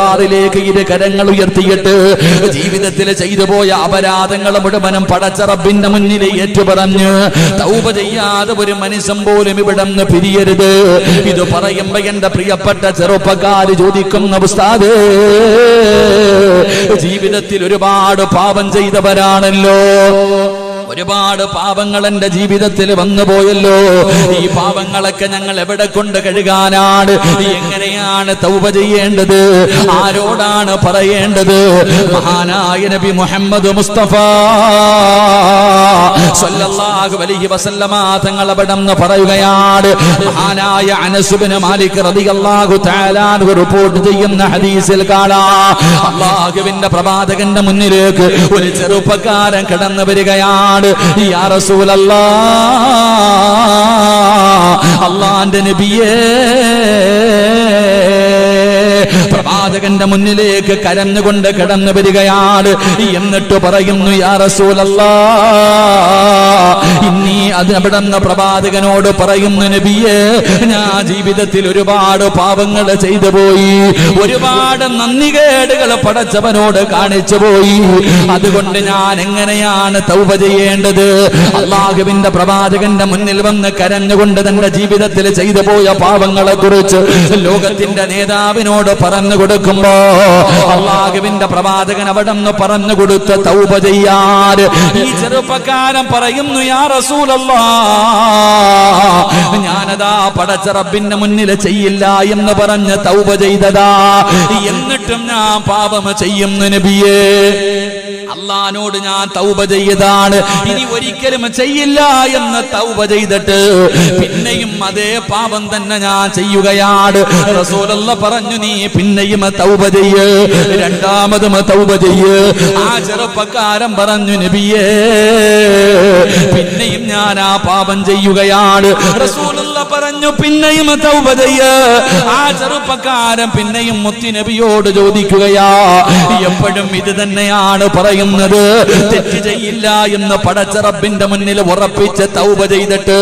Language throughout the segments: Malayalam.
ദർബാറിലേക്ക് ഇരു കരങ്ങൾ ഉയർത്തിയിട്ട് ജീവിതത്തിൽ ചെയ്തു പോയ അപരാധങ്ങൾ മുഴുവനും പടച്ച റബ്ബിന്റെ മുന്നിൽ ഏറ്റുപറഞ്ഞ് തൗബ ചെയ്യാതെ ഒരു മനുഷ്യൻ പോലും ഇവിടെ നിന്ന് പിരിയരുത്. ഇത് പറയുമ്പോ എന്റെ പ്രിയപ്പെട്ട ചെറുപ്പക്കാര് ചോദിക്കുന്ന ഉസ്താദേ, ജീവിതത്തിൽ ഒരുപാട് പാപം ചെയ്തവരാണല്ലോ, ഒരുപാട് പാപങ്ങൾ എന്റെ ജീവിതത്തിൽ വന്നു പോയല്ലോ. ഈ പാപങ്ങളൊക്കെ ഞങ്ങൾ എവിടെ കൊണ്ട് കഴുകാനാണ്? എങ്ങനെയാണ് തൗബ ചെയ്യേണ്ടത്? ആരോടാണ് പറയേണ്ടത്? മഹാനായ നബി മുഹമ്മദ് മുസ്തഫ സല്ലല്ലാഹു അലൈഹി വസല്ലമ തങ്ങൾ അവിടെന്ന് പറയുകയാണ്. മഹാനായ അനസ് ഇബ്നു മാലിക് റളിയല്ലാഹു തആല അൻഹു റിപ്പോർട്ട് ചെയ്യുന്ന ഹദീസിൽ കാണാം, അല്ലാഹുവിന്റെ പ്രവാചകന്റെ മുന്നിലേക്ക് ഒരു ചെറുപ്പക്കാരൻ കടന്നു വരികയാണ്. യാ റസൂലല്ലാഹ്, അല്ലാഹുവിന്റെ നബിയേ, പ്രവാചകന്റെ മുന്നിലേക്ക് കരഞ്ഞുകൊണ്ട് കടന്നു വരികയാണ്. എന്നിട്ട് പറയുന്നു, യാ റസൂലല്ലാഹ്, ഇന്നീ അത് അവിടെന്ന് പ്രവാചകനോട് പറയുന്നു, നബിയേ, ഞാൻ ജീവിതത്തിൽ ഒരുപാട് പാപങ്ങൾ ചെയ്തു പോയി, ഒരുപാട് നന്ദികേടുകൾ പടച്ചവനോട് കാണിച്ചു പോയി. അതുകൊണ്ട് ഞാൻ എങ്ങനെയാണ് തൗബ ചെയ്യേണ്ടത്? അല്ലാഹുവിന്റെ പ്രവാചകന്റെ മുന്നിൽ വന്ന് കരഞ്ഞുകൊണ്ട് തന്റെ ജീവിതത്തിൽ ചെയ്തു പോയ പാപങ്ങളെ കുറിച്ച് ലോകത്തിന്റെ നേതാവിനോട് പറഞ്ഞു കൊടുക്കുമ്പോ അല്ലാഹുവിന്റെ പ്രവാചകൻ അവിടെ നിന്ന് പറഞ്ഞു കൊടുത്ത തൗബ ചെയ്യാൻ ഈ ചെറുപ്പക്കാരൻ പറയുന്നു, യാ റസൂലല്ലാഹ്, ഞാനതാ പടച്ച റബ്ബിന്റെ മുന്നിൽ ചെയ്യില്ല എന്ന് പറഞ്ഞ് തൗബ ചെയ്തതാ, എന്നിട്ടും ഞാൻ പാപം ചെയ്യുന്നു നബിയേ. അല്ലാഹുവിനോട് ഞാൻ തൗബ ചെയ്തതാണ്, ഇനി ഒരിക്കലും ചെയ്യില്ല എന്ന് തൗബ ചെയ്തിട്ട് പിന്നെയും അതേ പാപം തന്നെ ഞാൻ ചെയ്യുകയാണ്. റസൂലുള്ളാഹി പറഞ്ഞു, നീ പിന്നെയും തൗബ ചെയ്യ്, രണ്ടാമതും തൗബ ചെയ്യ്. ആ ചെറുപ്പക്കാരൻ പറഞ്ഞു, നബിയേ, പിന്നെയും ഞാൻ ആ പാപം ചെയ്യുകയാണ്. റസൂലുള്ളാഹി പറഞ്ഞു, പിന്നെയും തൗബ ചെയ്യ്. ആ ചെറുപ്പക്കാരൻ പിന്നെയും മുത്തി നബിയോട് ചോദിക്കുകയാ, എപ്പോഴും ഇത് തന്നെയാണ് പറയുന്നത്, തെറ്റ് ചെയ്യില്ല എന്ന് പടച്ച റബ്ബിന്റെ മുന്നിൽ ഉറപ്പിച്ച് തൗബ ചെയ്തിട്ട്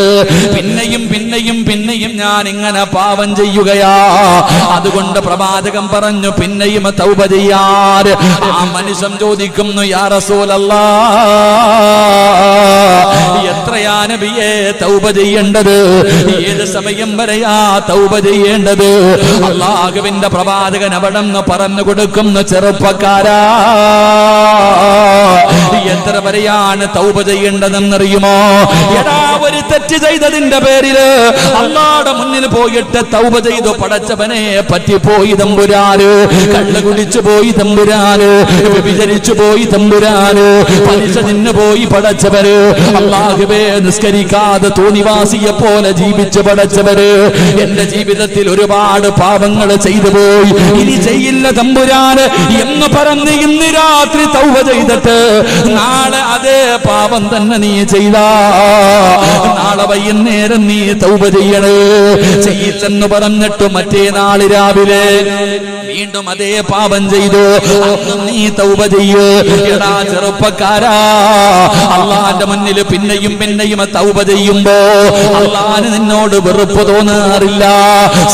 പിന്നെയും പിന്നെയും പിന്നെയും ഞാൻ ഇങ്ങനെ പാപം ചെയ്യുകയാ. അതുകൊണ്ട് പ്രവാചകൻ പറഞ്ഞു, പിന്നെയും തൗബ ചെയ്യാൻ. ആ മനുഷ്യൻ ചോദിക്കുന്നു, യാ റസൂലല്ലാഹ്, എത്രയാ നബിയേ തൗബ ചെയ്യേണ്ടത്? ഏത് സമയം വരെയാ തൗബ ചെയ്യേണ്ടത്? അല്ലാഹുവിന്റെ പ്രവാചകൻ അവിടെ നിന്ന് പറഞ്ഞു കൊടുക്കുന്നു, ചെറുപ്പക്കാരാ, എത്ര വരെയാണ് തൗബ ചെയ്യേണ്ടതെന്നറിയുമോ? എടാ, ഒരു തെറ്റ് ചെയ്തതിന്റെ പേരില് അല്ലാഹുവിന്റെ മുന്നിൽ പോയിട്ട് തൗബ ചെയ്തു പടച്ചവനെ പറ്റിപ്പോയി തമ്പുരാന്, കള്ള് കുടിച്ചു പോയി തമ്പുരാന്, വ്യഭിചരിച്ചു പോയി തമ്പുരാന്, പലിശ തിന്നു പോയി പടച്ചവര്, അല്ലാഹുവേ നിസ്കരിക്കാതെ തോന്നിവാസിയെ പോലെ ജീവിച്ചു പടച്ചവര്, എന്റെ ജീവിതത്തിൽ ഒരുപാട് പാപങ്ങൾ ചെയ്തു പോയി, ഇനി ചെയ്യില്ല തമ്പുരാന് എന്ന് പറഞ്ഞ് ഇന്ന് രാത്രി തൗബ ചെയ്തിട്ട് നാളെ അതേ പാപം തന്നെ നീ ചെയ്താ നാളെ വൈകുന്നേരം നീ തൗബ ചെയ്യണേ. ചെയ്യില്ലെന്ന് പറഞ്ഞിട്ട് മറ്റേ നാള് രാവിലെ വീണ്ടും അതേ പാപം ചെയ്തു, അന്നും നീ തൗബ ചെയ്യ്. എടാ ചെറുപ്പക്കാരാ, അല്ലാഹുവിന്റെ മുന്നിൽ പിന്നെയും പിന്നെയും തൗബ ചെയ്യുമ്പോ അല്ലാഹുവിന് നിന്നോട് വെറുപ്പ് തോന്നാറില്ല,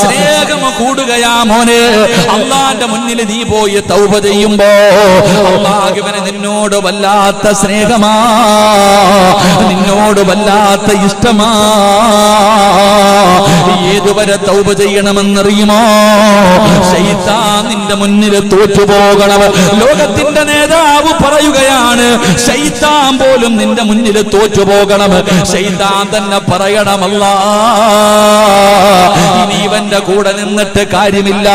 സ്നേഹം കൂടുകയാ മോനെ. അല്ലാഹുവിന്റെ മുന്നിൽ നീ പോയി തൗബ ചെയ്യുമ്പോ അല്ലാഹുവിന് നിന്നോട് വല്ലാത്ത സ്നേഹമാ, നിന്നോട് വല്ലാത്ത ഇഷ്ടമാ. ഏതുവരെ തൗബ ചെയ്യണമെന്നറിയുമോ? ശൈത്താൻ നിന്റെ മുന്നിൽ തോറ്റുപോകണം. ലോകത്തിന്റെ നേതാവ് പറയുകയാണ്, ശൈത്താൻ പോലും നിന്റെ മുന്നിൽ തോറ്റുപോകണം. ശൈത്താൻ തന്നെ പറയണമല്ല, ഇനി ഇവന്റെ കൂടെ നിന്നിട്ട് കാര്യമില്ല,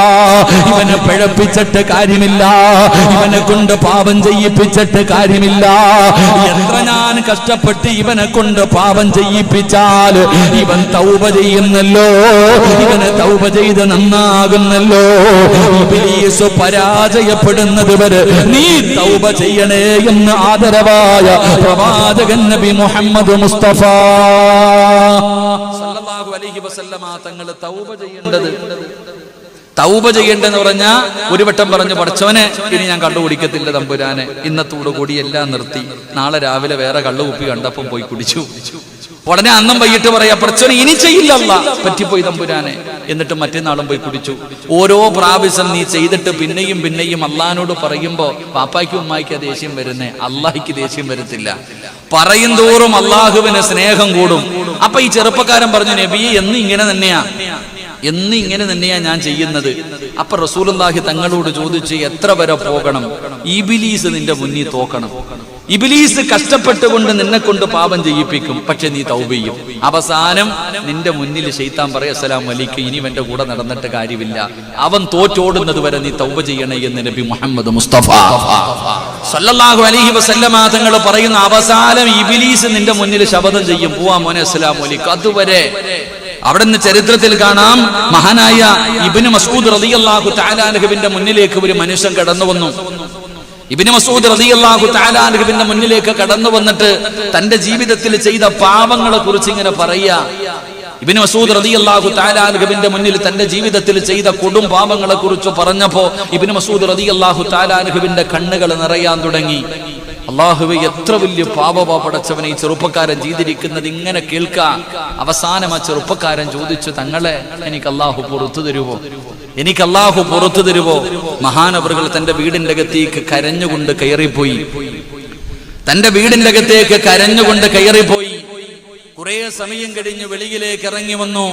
ഇവനെ പിഴപ്പിച്ചിട്ട് കാര്യമില്ല, ഇവനെ കൊണ്ട് പാപം ചെയ്യിപ്പിച്ചിട്ട് കാര്യമില്ല. എത്ര ഞാൻ കഷ്ടപ്പെട്ട് ഇവനെ കൊണ്ട് പാപം ചെയ്യിപ്പിച്ചാൽ ഇവൻ തൗബ ചെയ്യുന്നല്ലോ, ഇവനെ തൗബ ചെയ്ത് നന്നാകുന്നല്ലോ. ഇബ്ലീസ് പരാജയപ്പെടുന്നത് വരെ നീ തൗബ ചെയ്യണേ എന്ന് ആദരവായ പ്രവാചകൻ നബി മുഹമ്മദ് മുസ്തഫ സല്ലല്ലാഹു അലൈഹി വസല്ലമ തങ്ങൾ തൗബ ചെയ്യേണ്ടത്, തൗബ ചെയ്യേണ്ടെന്ന് പറഞ്ഞാ ഒരു വട്ടം പറഞ്ഞു, പഠിച്ചവനെ ഇനി ഞാൻ കള്ളു കുടിക്കത്തില്ല തമ്പുരാനെ, ഇന്നത്തോടു കൂടി എല്ലാം നിർത്തി, നാളെ രാവിലെ വേറെ കള്ളു കുപ്പി കണ്ടപ്പം പോയി കുടിച്ചു. ഉടനെ അന്നും വൈകിട്ട് പറയാ പ്രശ്നം ഇനി ചെയ്യില്ല, പറ്റിപ്പോയി തമ്പുരാനെ. എന്നിട്ട് മറ്റന്നാളും പോയി കുടിച്ചു. ഓരോ പ്രാവശ്യം നീ ചെയ്തിട്ട് പിന്നെയും പിന്നെയും അള്ളഹാനോട് പറയുമ്പോ പാപ്പായ്ക്കും ഉമ്മായിക്ക് ദേഷ്യം വരുന്നേ, അള്ളാഹിക്ക് ദേഷ്യം വരത്തില്ല. പറയും തോറും അള്ളാഹുവിന് സ്നേഹം കൂടും. അപ്പൊ ഈ ചെറുപ്പക്കാരൻ പറഞ്ഞു, നബിയെ എന്ന് ഇങ്ങനെ തന്നെയാ ഞാൻ ചെയ്യുന്നത്. അപ്പൊ റസൂലുള്ളാഹി തങ്ങളോട് ചോദിച്ചു, എത്ര വരെ പോകണം? ഇബ്ലീസ് നിന്റെ മുന്നിൽ തോക്കണം. ഇബ്ലീസ് കഷ്ടപ്പെട്ടുകൊണ്ട് നിന്നെ കൊണ്ട് പാപം ചെയ്യിപ്പിക്കും, പക്ഷെ നീ തൗബ ചെയ്യും. അവസാനം നിന്റെ മുന്നിൽ ശൈത്താൻ പറയും, അസ്സലാമു അലൈക്കും, ഇനി ഇവന്റെ കൂടെ നടന്നിട്ട് കാര്യമില്ല, അവൻ തോറ്റോടുന്നത് വരെ നീ തൗബ ചെയ്യണേ എന്ന് നബി മുഹമ്മദ് മുസ്തഫ സല്ലല്ലാഹു അലൈഹി വസല്ലമ തങ്ങൾ പറയുന്ന, അവസാനം ഇബ്ലീസ് നിന്റെ മുന്നിൽ ശപഥം ചെയ്യും, പോവാ മോനെ അസ്സലാമു അലൈക്കും. അതുവരെ അവിടുന്ന് ചരിത്രത്തിൽ കാണാം, മഹാനായ ഇബ്നു മസ്ഊദ് റളിയല്ലാഹു തആല അൻഹുവിന്റെ മുന്നിലേക്ക് ഒരു മനുഷ്യൻ കടന്നു വന്നു. ഇബ്നു മസ്ഊദ് റളിയല്ലാഹു തആല അൻഹുവിന്റെ മുന്നിലേക്ക് കടന്നു വന്നിട്ട് തന്റെ ജീവിതത്തിൽ ചെയ്ത പാപങ്ങളെ കുറിച്ച് ഇങ്ങനെ പറയാ. ഇബ്നു മസ്ഊദ് റളിയല്ലാഹു തആല അൻഹുവിന്റെ മുന്നിൽ തന്റെ ജീവിതത്തിൽ ചെയ്ത കൊടും പാപങ്ങളെ കുറിച്ച് പറഞ്ഞപ്പോ ഇബ്നു മസ്ഊദ് റളിയല്ലാഹു തആല അൻഹുവിന്റെ കണ്ണുകൾ നിറയാൻ തുടങ്ങി. അല്ലാഹുവേ, എത്ര വലിയ പാപമാ പടച്ചവനെ ഈ ചെറുപ്പക്കാരൻ ചെയ്തിരിക്കുന്നത്, ഇങ്ങനെ കേൾക്കാൻ. അവസാനം ആ ചെറുപ്പക്കാരൻ ചോദിച്ചു, തങ്ങളെ എനിക്ക് അല്ലാഹു പുറത്തു തരുവോ? മഹാനവറുകൾ തന്റെ വീടിന്റെ അകത്തേക്ക് കരഞ്ഞുകൊണ്ട് കയറിപ്പോയി. കുറെ സമയം കഴിഞ്ഞ് വെളിയിലേക്ക് ഇറങ്ങി വന്നു.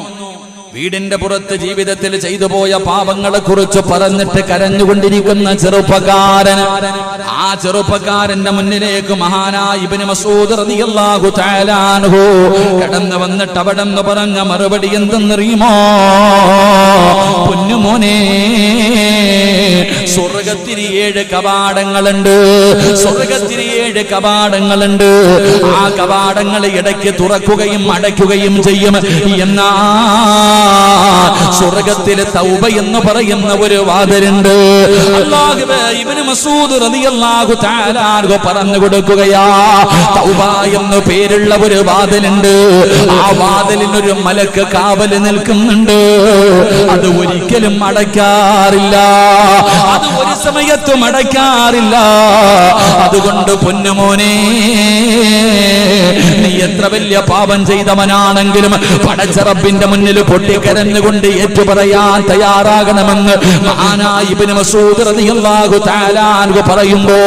വീടിന്റെ പുറത്ത് ജീവിതത്തിൽ ചെയ്തു പോയ പാപങ്ങളെ കുറിച്ച് പറഞ്ഞിട്ട് കരഞ്ഞുകൊണ്ടിരിക്കുന്ന ചെറുപ്പക്കാരൻ, ആ ചെറുപ്പക്കാരന്റെ മുന്നിലേക്ക് മഹാനായ ഇബ്നു മസ്ഊദ് റളിയല്ലാഹു തആല അൻഹു കടന്നു വന്നിട്ട് അവിടെന്ന് പറഞ്ഞ മറുപടി എന്തെന്നറിയുമോ? പൊന്നുമോനെ, സ്വർഗത്തിന് 7 കവാടങ്ങളുണ്ട്. ആ കവാടങ്ങൾ ഇടയ്ക്ക് തുറക്കുകയും അടയ്ക്കുകയും ചെയ്യും. എന്നാ സ്വർഗത്തിലെ തൗബ എന്ന് പറയുന്ന ഒരു വാതിലുണ്ട്. അല്ലാഹുവേ, ഇബ്നു മസ്ഊദ് റളിയല്ലാഹു തആല അൻഹു പറഞ്ഞു കൊടുക്കുകയാ, തൗബ എന്ന് പേരുള്ള ഒരു വാതിലുണ്ട്. ആ വാതിലിന് ഒരു മലക്ക് കാവല് നിൽക്കുന്നുണ്ട്. അത് ഒരിക്കലും അടയ്ക്കാറില്ല, അത് ഒരു സമയത്തും അടയ്ക്കാറില്ല. അതുകൊണ്ട് പൊന്നുമോനെ, നീ എത്ര വലിയ പാപം ചെയ്തവനാണെങ്കിലും പടച്ച റബ്ബിന്റെ മുന്നിൽ പൊട്ടിക്കരഞ്ഞുകൊണ്ട് ഏറ്റുപറയാൻ തയ്യാറാകണമെന്ന് മഹാനായ ഇബ്നു മസ്ഊദ് റളിയല്ലാഹു തആല അൻഹു പറയുമ്പോ,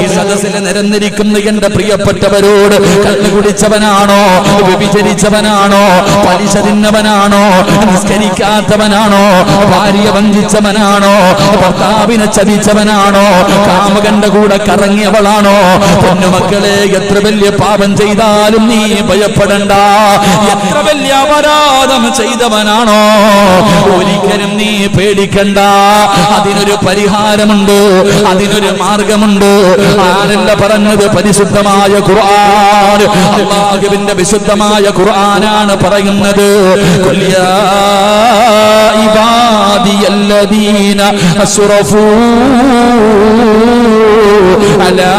ഈ സദസ്സിൽ നിരന്നിരിക്കുന്ന എന്റെ പ്രിയപ്പെട്ടവരോട്, കള്ളു കുടിച്ചവനാണോ, വ്യഭിചരിച്ചവനാണോ, പലിശ തിന്നവനാണോ, നിസ്കരിക്കാത്തവനാണോ, ഭാര്യ വഞ്ചിച്ചവനാണോ, ഭർത്താവിനെ ചതിച്ചവനാണോ, കാമുകന്റെ കൂടെ കറങ്ങിയവളാണോ, പൊന്നുമക്കളെ, എത്ര വലിയ പാപം ചെയ്താലും നീ ഭയപ്പെടണ്ട. എത്ര വലിയ അപരാധം ചെയ്തവനാണോ, ഒരിക്കലും നീ പേടിക്കണ്ട. അതിനൊരു പരിഹാരമുണ്ട്, അതിനൊരു മാർഗമുണ്ട്. ആരല്ല പറഞ്ഞത്? പരിശുദ്ധമായ ഖുർആൻ, അല്ലാഹുവിന്റെ വിശുദ്ധമായ ഖുർആനാണ് പറയുന്നത്. ഖുൽ യാ ഇബാദിയല്ലദീന അസ്റഫൂ അലാ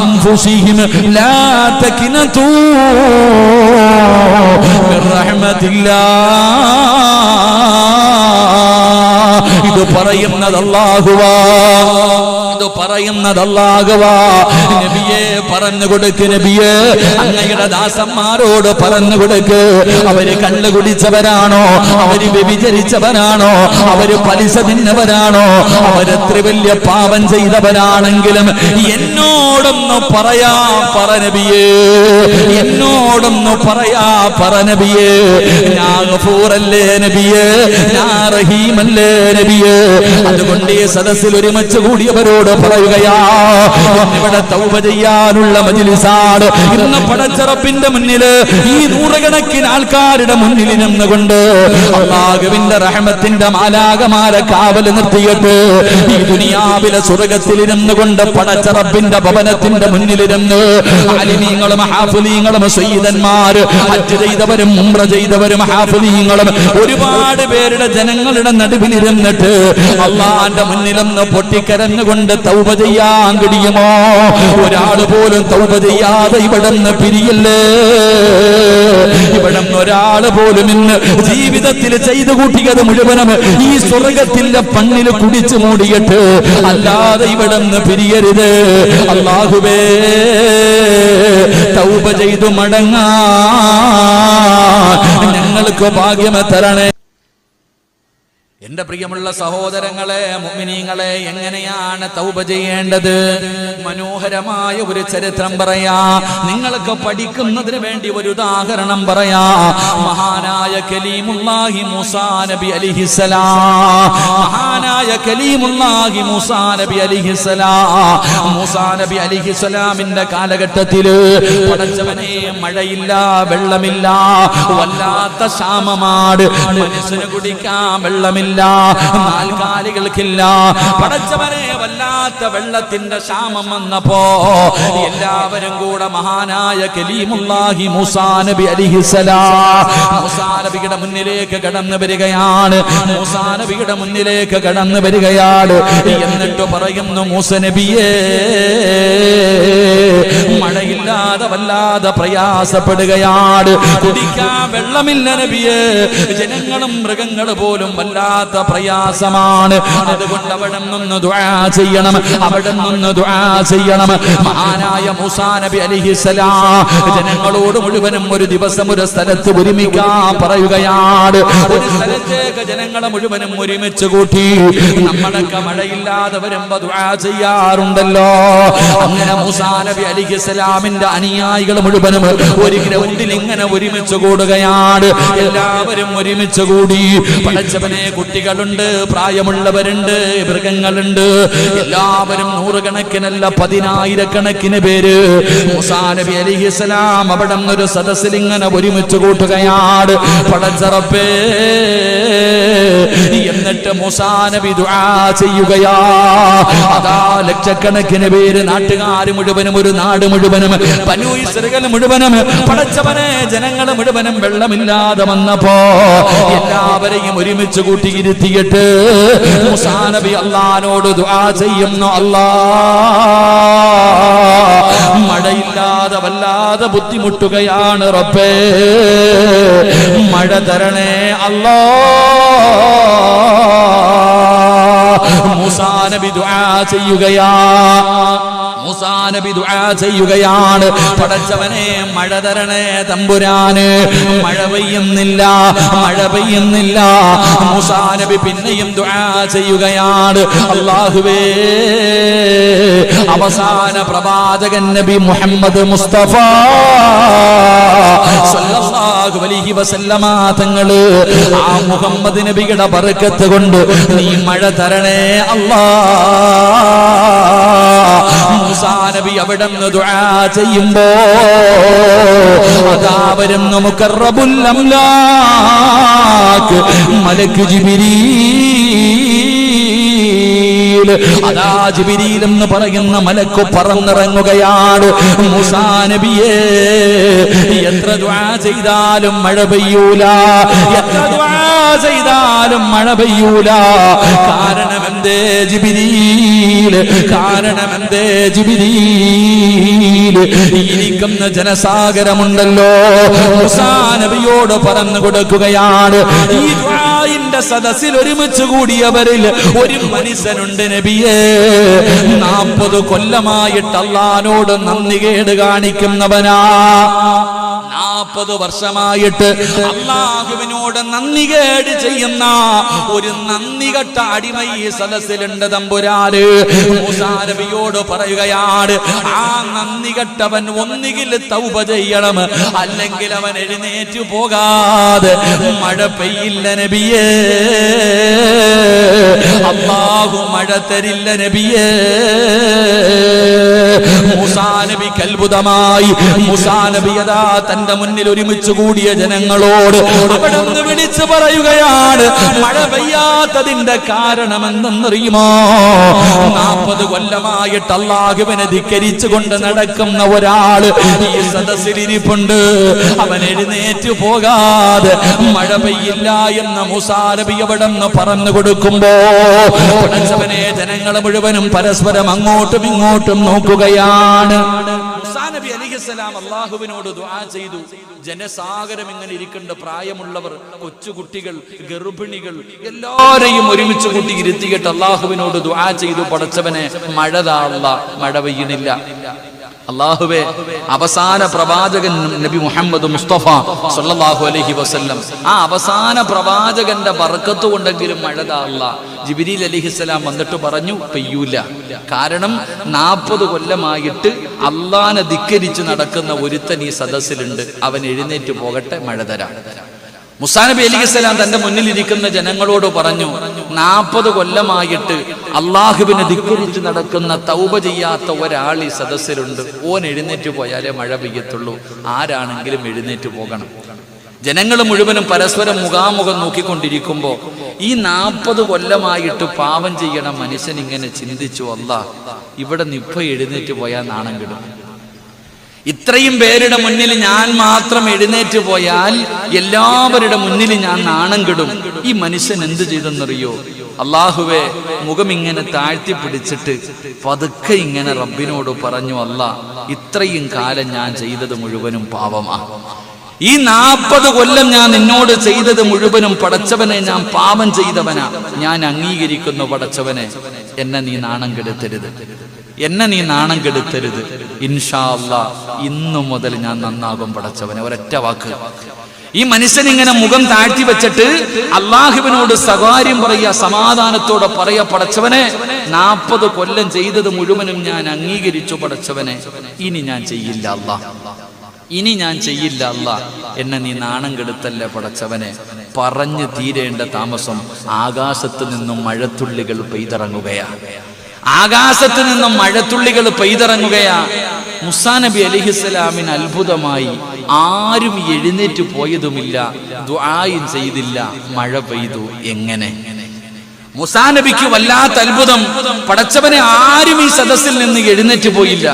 അൻഫുസിഹിം ലാ തഖ്നതൂ മിർ റഹ്മത്തില്ലാഹ്. ഇത് പറയുന്നത് അല്ലാഹുവാ. നബിയെ പറഞ്ഞു കൊടുക്ക്, നബിയെ അങ്ങയുടെ ദാസന്മാരോട് പറഞ്ഞു കൊടുക്ക്. അവര് കള്ളു കുടിച്ചവരാണോ, അവര് വ്യഭിചരിച്ചവരാണോ, അവര് പലിശ തിന്നവരാണോ, അവരെത്ര വലിയ പാപം ചെയ്തവരാണെങ്കിലും എന്നോടൊന്ന് പറയാ പറ നബിയേ, എന്നോടൊന്ന് പറയാ പറ നബിയേ. ഞാൻ ഗഫൂറല്ലേ നബിയേ, ഞാൻ റഹീമല്ലേ നബിയേ. അതുകൊണ്ട് ഈ സദസ്സിൽ ഒരുമിച്ച് കൂടിയവരോട് പറയുകയാ, ഇവിടെ തൗബ ചെയ്യാനുള്ള മജ്ലിസാണ്. ഇന്ന് പടച്ച റബ്ബിന്റെ മുന്നില് ഈ നൂറുകണക്കിന് ആൾക്കാരുടെ മുന്നിൽ നിന്നുകൊണ്ട് അല്ലാഹുവിന്റെ റഹ്മത്തിന്റെ മാലാഖമാരെ കാവല് നിർത്തിയിട്ട് ഈ ദുനിയാവിലെ സ്വർഗ്ഗത്തിലിരുന്നു കൊണ്ട് പടച്ച റബ്ബിന്റെ ഭവനത്തിന്റെ മുന്നിലിരുന്ന് ആലിമീങ്ങളും ഹാഫിളീങ്ങളും സയ്യിദന്മാര്, ഹജ്ജ് ചെയ്തവരും ഉംറ ചെയ്തവരും ഹാഫിളീങ്ങളും ഒരുപാട് പേരുടെ ജനങ്ങളുടെ നടുവിലിരുന്നിട്ട് എന്നിട്ട് അള്ളാന്റെ മുന്നിലൊന്ന് പൊട്ടിക്കരഞ്ഞുകൊണ്ട് തൗബ ചെയ്യാൻ കഴിയുമോ? ഒരാൾ പോലും തൗബ ചെയ്യാതെ ഇവിടുന്ന് പിരിയല്ലേ. ഇവിടുന്ന് ഒരാൾ പോലും ഇന്ന് ജീവിതത്തിൽ ചെയ്തു കൂട്ടിയത് മുഴുവനും ഈ സ്വർഗത്തിന്റെ പണ്ണിൽ കുടിച്ചു മൂടിയിട്ട് അല്ലാതെ ഇവിടുന്ന് പിരിയരുത്. അല്ലാഹുവേ, തൗബ ചെയ്തു മടങ്ങാൻ ഞങ്ങൾക്ക് ഭാഗ്യം തരണേ. എന്റെ പ്രിയമുള്ള സഹോദരങ്ങളെ, മുഅ്മിനീങ്ങളെ, എങ്ങനെയാണ് തൗബ ചെയ്യേണ്ടത്? മനോഹരമായ ഒരു ചരിത്രം പറയാ, നിങ്ങൾക്ക് പഠിക്കുന്നതിന് വേണ്ടി ഒരു ഉദാഹരണം പറയാ. മഹാനായ കലീമുല്ലാഹി മൂസാ നബി അലൈഹിസ്സലാം, മഹാനായ കലീമുല്ലാഹി മൂസാ നബി അലൈഹിസ്സലാം, മൂസാ നബി അലൈഹിസ്സലാമിന്റെ കാലഘട്ടത്തില് പടച്ചവനെ മഴയില്ല, വെള്ളമില്ല, വല്ലാത്ത ക്ഷാമമാണ്, മനുഷ്യന് കുടിക്കാൻ വെള്ളമില്ല, നാൽക്കാലികൾക്കില്ല. പടച്ചവനെ വല്ലാത്ത വെള്ളത്തിന്റെ ക്ഷാമം വന്നപ്പോ എല്ലാവരും കൂടെ മഹാനായ കലീമുല്ലാഹി മൂസാ നബി അലൈഹിസ്സലാം മൂസാ നബിയുടെ മുന്നിലേക്ക് കടന്നു വരികയാണ്. മൂസാ നബിയുടെ മുന്നിലേക്ക് കടന്നു വരികയാണ്. എന്നിട്ട് പറയുന്നു, മൂസ നബിയേ, മഴയില്ലാതെ വല്ലാതെ പ്രയാസപ്പെടുകയാണ്, കുടിക്കാൻ വെള്ളമില്ല നബിയേ, ജനങ്ങളും മൃഗങ്ങളും പോലും വല്ലാത്ത പ്രയാസമാണ്. അതുകൊണ്ട് അവിടെ നിന്ന് ദുആ ചെയ്യണം, അവിടെ നിന്ന് ദുആ ചെയ്യണം. മഹാനായ മൂസാ നബി അലൈഹിസ്സലാം ജനങ്ങളോട് മുഴുവനും ഒരു ദിവസം ഒരു സ്ഥലത്ത് ഒരുമിക്കാൻ പറയുകയാണ്. ഒരു സ്ഥലത്തേക്ക് ജനങ്ങളെ മുഴുവനും ഒരുമിച്ച് കൂട്ടി. നമ്മളൊക്കെ മഴയില്ലാതെ വരുമ്പോ ദുആ ചെയ്യാറുണ്ടല്ലോ. അങ്ങനെ മൂസാ നബി അലൈഹിസ്സലാമിന്റെ അനുയായികൾ മുഴുവനും ഒരു ഗ്രൗണ്ടിൽ ഇങ്ങനെ ഒരുമിച്ച് കൂടുകയാണ്. എല്ലാവരും ഒരുമിച്ച് കൂടി. പടച്ചവനെ, കുട്ടികളുണ്ട്, പ്രായമുള്ളവരുണ്ട്, മൃഗങ്ങളുണ്ട്, എല്ലാവരും നൂറുകണക്കിനല്ല പതിനായിരക്കണക്കിന് പേര് മൂസാ നബി അലൈഹിസ്സലാം അവിടെ ഒരു സദസ്സിൽ ഇങ്ങനെ ഒരുമിച്ച് കൂട്ടുകയാണ്. പടച്ച റബ്ബേ, എന്നിട്ട് മൂസാ നബി ദുആ ചെയ്യുകയാ. അതാ ലക്ഷക്കണക്കിന് പേര്, നാട്ടുകാര് മുഴുവനും, ഒരു നാട് മുഴുവനും, ബനൂ ഇസ്രായേൽ മുഴുവനും, പടച്ചവനെ ജനങ്ങൾ മുഴുവനും വെള്ളമില്ലാതെ വന്നപ്പോ എല്ലാവരെയും ഒരുമിച്ച് കൂട്ടിയിരുത്തിയിട്ട് മൂസാ നബി അല്ലാഹുവോട് ദുആ ചെയ്യുന്നു. അല്ലാഹ്, മഴയില്ലാതെ വല്ലാതെ ബുദ്ധിമുട്ടുകയാണ് റബ്ബേ, മഴ തരണേ അല്ലാഹ്. മൂസാ നബി ദുആ ചെയ്യുകയാ. മൂസാ നബി ദുആ ചെയ്യുകയാണ്. പടച്ചവനെ, മഴ തരണേ തമ്പുരാന്. മഴ പെയ്യുന്നില്ല, മഴ പെയ്യുന്നില്ല. മൂസാ നബി പിന്നെയും ദുആ ചെയ്യുകയാണ്. അല്ലാഹുവേ, അവസാന പ്രവാചകൻ നബി മുഹമ്മദ് മുസ്തഫ സല്ലല്ലാഹു അലൈഹി വസല്ലമ തങ്ങള്, ആ മുഹമ്മദ് നബിയുടെ ബർക്കത്ത് കൊണ്ട് നീ മഴ തരണേ അല്ലാഹ്. മൂസാ നബി അവിടെ നിന്ന് ദുആ ചെയ്യുമ്പോ അതാ വരുന്നു മുഖറബുൽ അംലാക്ക് മലക്ക് ജിബ്രീൽ. അതാ ജിബ്രീൽ എന്ന് പറയുന്ന മലക്ക് പറന്നിറങ്ങുകയാണ്. മൂസാ നബിയേ, എത്ര ദുആ ചെയ്താലും മഴ പെയ്യൂല, എത്ര ദുആ ചെയ്താലും മഴ പെയ്യൂല. കാരണം എന്തേ ജിബ്രീൽ? കാരണം എന്തേ ജിബ്രീൽ? ഇരിക്കുന്ന ജനസാഗരമുണ്ടല്ലോ, മൂസാ നബിയോട് പറഞ്ഞു കൊടുക്കുകയാണ്. ഈ ദുആഇന്റെ സദസ്സിൽ ഒരുമിച്ച് കൂടിയവരിൽ ഒരു മനുഷ്യനുണ്ട് നബിയേ, 40 കൊല്ലമായിട്ട് അല്ലാഹുവോട് നന്ദികേട് കാണിക്കുന്നവനാ. 40 വർഷമായിട്ട് അല്ലാഹുവിനോട് നന്ദികേട് ചെയ്യുന്ന ഒരു നന്ദികെട്ട അടിമ ഈ സദസ്സിലുണ്ട് തമ്പുരാന്. മൂസാ നബിയോട് പറയുകയാണ്, ആ നന്ദികെട്ടവൻ ഒന്നുകിൽ തൗബ ചെയ്യണം, അല്ലെങ്കിൽ അവൻ എഴുന്നേറ്റു പോകാതെ മഴ പെയ്യില്ല നബിയേ, അല്ലാഹു മഴ തരില്ല നബിയേ. മൂസാ നബിക്ക് അത്ഭുതമായി. മൂസാ നബി അതാ തന്റെ മുന്നിൽ ഒരുമിച്ച് കൂടിയ ജനങ്ങളോട് അവിടുന്ന് വിളിച്ചു പറയുകയാണ്, മഴ പെയ്യാത്തതിന്റെ കാരണമെന്തെന്നറിയുമോ? 40 കൊല്ലമായിട്ട് അല്ലാഹുവിനെ ധിക്കരിച്ചുകൊണ്ട് നടക്കുന്ന ഒരാള് ഈ സദസ്സിലിരിപ്പുണ്ട്. അവൻ എഴുന്നേറ്റ് പോകാതെ മഴ പെയ്യില്ല എന്ന് മൂസാ നബി അവിടുന്ന് പറഞ്ഞു കൊടുക്കുമ്പോ പടച്ചവനെ ജനങ്ങൾ മുഴുവനും പരസ്പരം അങ്ങോട്ടും ഇങ്ങോട്ടും നോക്കുകയാണ്. മൂസാ നബി അലൈഹിസ്സലാം അല്ലാഹുവിനോട് ദുആ ചെയ്തു. ജനസാഗരം ഇങ്ങനെ ഇരിക്കേണ്ട, പ്രായമുള്ളവർ, കൊച്ചുകുട്ടികൾ, ഗർഭിണികൾ എല്ലാരെയും ഒരുമിച്ച് കൂട്ടി ഇരുത്തിയിട്ട് അല്ലാഹുവിനോട് ദുആ ചെയ്തു, പടച്ചവനെ മഴ താ അല്ലാ, മഴ പെയ്യുന്നില്ല. അല്ലാഹുവേ, അവസാന പ്രവാചകൻ നബി മുഹമ്മദ് മുസ്തഫ സല്ലല്ലാഹു അലൈഹി വസല്ലം, ആ അവസാന പ്രവാചകന്റെ ബർക്കത്ത് കൊണ്ടെങ്കിലും മഴ താ അല്ലാ. ജിബ്രീൽ അലൈഹിസ്സലാം വന്നിട്ട് പറഞ്ഞു, പെയ്യൂല. കാരണം 40 കൊല്ലമായിട്ട് അള്ളാനെ ധിക്കരിച്ച് നടക്കുന്ന ഒരുത്തൻ ഈ സദസ്സിലുണ്ട്, അവൻ എഴുന്നേറ്റ് പോകട്ടെ, മഴ തരാം. മൂസാ നബി അലൈഹിസ്സലാം തന്റെ മുന്നിലിരിക്കുന്ന ജനങ്ങളോട് പറഞ്ഞു, 40 കൊല്ലമായിട്ട് അള്ളാഹുവിനെ ധിക്കരിച്ച് നടക്കുന്ന തൗബ ചെയ്യാത്ത ഒരാൾ ഈ സദസ്സിലുണ്ട്, ഓൻ എഴുന്നേറ്റ് പോയാലേ മഴ പെയ്യത്തുള്ളൂ. ആരാണെങ്കിലും എഴുന്നേറ്റ് പോകണം. ജനങ്ങൾ മുഴുവനും പരസ്പരം മുഖാമുഖം നോക്കിക്കൊണ്ടിരിക്കുമ്പോ ഈ 40 കൊല്ലമായിട്ട് പാപം ചെയ്യണ മനുഷ്യൻ ഇങ്ങനെ ചിന്തിച്ചു, അല്ലാ, ഇവിടെ നിപ്പ എഴുന്നേറ്റ് പോയാൽ നാണം കെടും. ഇത്രയും പേരുടെ മുന്നിൽ ഞാൻ മാത്രം എഴുന്നേറ്റ് പോയാൽ എല്ലാവരുടെ മുന്നിൽ ഞാൻ നാണം കെടും. ഈ മനുഷ്യൻ എന്ത് ചെയ്തെന്നറിയോ? അല്ലാഹുവേ, മുഖം ഇങ്ങനെ താഴ്ത്തി പിടിച്ചിട്ട് പതുക്കെ ഇങ്ങനെ റബ്ബിനോട് പറഞ്ഞു, അല്ലാ, ഇത്രയും കാലം ഞാൻ ചെയ്തത് മുഴുവനും പാപമാ. ഈ 40 കൊല്ലം ഞാൻ നിന്നോട് ചെയ്തത് മുഴുവനും പടച്ചവനെ ഞാൻ പാപം ചെയ്തവനാ. ഞാൻ അംഗീകരിക്കുന്നു പടച്ചവനെ, എന്നെ നീ നാണം കെടുത്തരുത്, എന്നെ നീ നാണം കെടുത്തരുത്. ഇൻഷാ അല്ലാ, ഇന്നു മുതൽ ഞാൻ നന്നാകും പടച്ചവനെ. ഒരൊറ്റ വാക്ക്. ഈ മനുഷ്യൻ ഇങ്ങനെ മുഖം താഴ്ത്തി വെച്ചിട്ട് അള്ളാഹുവിനോട് സ്വകാര്യം പറയുക, സമാധാനത്തോടെ പറയാ, പടച്ചവനെ, 40 കൊല്ലം ചെയ്തത് മുഴുവനും ഞാൻ അംഗീകരിച്ചു പടച്ചവനെ, ഇനി ഞാൻ ചെയ്യില്ല അല്ലാ, ഇനി ഞാൻ ചെയ്യില്ല അല്ലാ, എന്നെ നീ നാണം കെടുത്തല്ലേ പടച്ചവനെ. പറഞ്ഞു തീരേണ്ട താമസം ആകാശത്ത് നിന്നും മഴത്തുള്ളികൾ പെയ്തിറങ്ങുകയാ. ആകാശത്ത് നിന്നും മഴത്തുള്ളികൾ പെയ്തിറങ്ങുകയാ. മൂസാ നബി അലൈഹിസ്സലാമിന് അത്ഭുതമായി. ആരും എഴുന്നേറ്റ് പോയതുമില്ല, ദുആയും ചെയ്തില്ല, മഴ പെയ്തു. എങ്ങനെ? മൂസാ നബിക്ക് വല്ലാത്ത അത്ഭുതം. പടച്ചവനെ, ആരും ഈ സദസ്സിൽ നിന്ന് എഴുന്നേറ്റ് പോയില്ല.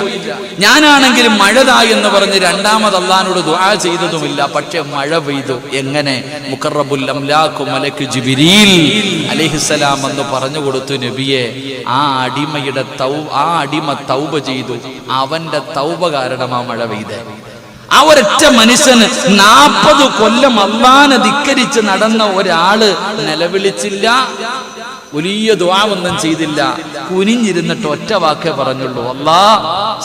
ഞാനാണെങ്കിലും മഴതാ എന്ന് പറഞ്ഞ് രണ്ടാമത് അല്ലാഹുവോട് ദുആ ചെയ്തതുമില്ല, പക്ഷെ മഴ പെയ്തു. എങ്ങനെ? മുഖറബുൽ അംലാഖു മലക്ക് ജിബ്രീൽ അലൈഹിസ്സലാം എന്ന് പറഞ്ഞു കൊടുത്തു, നബിയെ, ആ അടിമ തൗബ ചെയ്തു, അവന്റെ തൗബ കാരണമാ മഴ പെയ്തേ. ആ ഒരൊറ്റ മനുഷ്യന് 40 കൊല്ലം അല്ലാഹുവിനെ ധിക്കരിച്ച് നടന്ന ഒരാള് നിലവിളിച്ചില്ല, വലിയ ദുആ ഒന്നും ചെയ്തില്ല, കുനിഞ്ഞിരുന്നിട്ട് ഒറ്റ വാക്കേ പറഞ്ഞുള്ളൂ, അല്ലാ,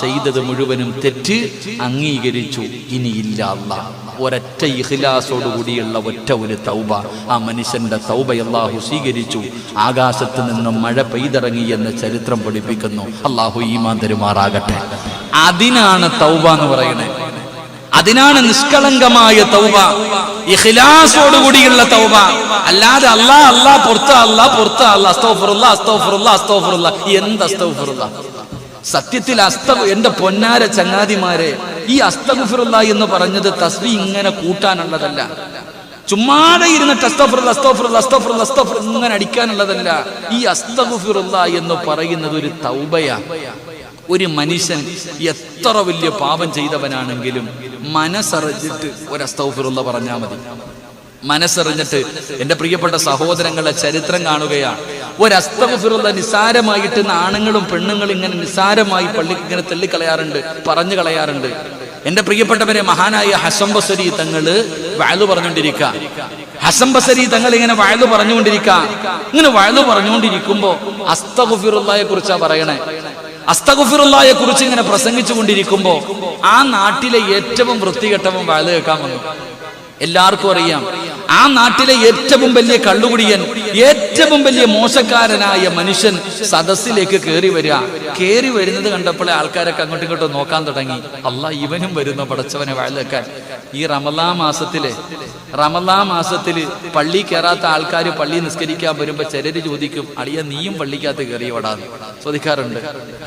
ചെയ്തത് മുഴുവനും തെറ്റ്, അംഗീകരിച്ചു, ഇനിയില്ല അല്ലാ. ഒരൊറ്റ ഇഖ്ലാസോട് കൂടിയുള്ള ഒറ്റ ഒരു തൗബ. ആ മനുഷ്യന്റെ തൗബ അല്ലാഹു സ്വീകരിച്ചു. ആകാശത്ത് നിന്നും മഴ പെയ്തിറങ്ങി എന്ന് ചരിത്രം പഠിപ്പിക്കുന്നു. അല്ലാഹു ഈമാൻ തരുമാറാകട്ടെ. അതിനാണ് തൗബ എന്ന് പറയുന്നത്. അതിനാണ് നിഷ്കളങ്കമായ തൗബ, ഇഖ്ലാസോടുകൂടിയുള്ള തൗബ. അല്ലാതെ അല്ലാ അല്ലാ പുറത്ത് അല്ലാ പുറത്ത് അല്ലാ അസ്തഗ്ഫിറുല്ലാ അസ്തഗ്ഫിറുല്ലാ അസ്തഗ്ഫിറുല്ലാ. എന്ത് അസ്തഗ്ഫിറുല്ലാ? സത്യത്തിൽ എന്റെ പൊന്നാര ചങ്ങാതിമാരെ, ഈ അസ്തഗ്ഫിറുല്ലാ എന്ന് പറഞ്ഞത് തസ്ബീഹ് ഇങ്ങനെ കൂട്ടാനുള്ളതല്ല, ചുമ്മാതെ ഇരുന്നിട്ട് അസ്തഗ്ഫിറുല്ലാ അസ്തഗ്ഫിറുല്ലാ അസ്തഗ്ഫിറുല്ലാ അസ്തഗ്ഫിറുല്ലാ ഇങ്ങനെ അടിക്കാനുള്ളതല്ല. ഈ അസ്തഗ്ഫിറുല്ലാ എന്ന് പറയുന്നത് ഒരു തൗബയാ. ഒരു മനുഷ്യൻ എത്ര വലിയ പാപം ചെയ്തവനാണെങ്കിലും മനസ്സറിഞ്ഞിട്ട് ഒരു അസ്തഗ്ഫിറുല്ലാ പറഞ്ഞാൽ മതി. മനസ്സറിഞ്ഞിട്ട്. എന്റെ പ്രിയപ്പെട്ട സഹോദരങ്ങളുടെ ചരിത്രം കാണുകയാണ്. ഒരു അസ്തഗ്ഫിറുല്ലാ നിസ്സാരമായിട്ട് ആണുങ്ങളും പെണ്ണുങ്ങളും ഇങ്ങനെ നിസ്സാരമായി പള്ളിക്ക് ഇങ്ങനെ തള്ളിക്കളയാറുണ്ട്, പറഞ്ഞു കളയാറുണ്ട്. എന്റെ പ്രിയപ്പെട്ടവരെ, മഹാനായ ഹസൻ ബസരി തങ്ങള് വഅദ് പറഞ്ഞുകൊണ്ടിരിക്കുക. ഹസൻ ബസരി തങ്ങൾ ഇങ്ങനെ വഅദ് പറഞ്ഞുകൊണ്ടിരിക്കുക. ഇങ്ങനെ വഅദ് പറഞ്ഞുകൊണ്ടിരിക്കുമ്പോ അസ്തഗ്ഫിറുല്ലായെ കുറിച്ചാ പറയണേ. അസ്തഗ്ഫിറുല്ലായെ കുറിച്ച് ഇങ്ങനെ പ്രസംഗിച്ചു കൊണ്ടിരിക്കുമ്പോ ആ നാട്ടിലെ ഏറ്റവും വൃത്തികെട്ടവൻ വഅദ് കേൾക്കാൻ വന്നു. എല്ലാവർക്കും അറിയാം. ആ നാട്ടിലെ ഏറ്റവും വലിയ കള്ളുകുടിയൻ, ഏറ്റവും വലിയ മോശക്കാരനായ മനുഷ്യൻ സദസ്സിലേക്ക് കയറി വരിക. കയറി വരുന്നത് കണ്ടപ്പോഴേ ആൾക്കാരൊക്കെ അങ്ങോട്ടും ഇങ്ങോട്ടും നോക്കാൻ തുടങ്ങി. അല്ലാഹ്, ഇവനും വരുന്നു പടച്ചവനെ വാഴക്കാൻ. ഈ റമളാൻ മാസത്തില് പള്ളി കയറാത്ത ആൾക്കാർ പള്ളി നിസ്കരിക്കാൻ വരുമ്പോ ചിലര് ചോദിക്കും, അളിയ നീയും പള്ളിക്കകത്ത് കയറിയവിടാന്ന് ചോദിക്കാറുണ്ട്.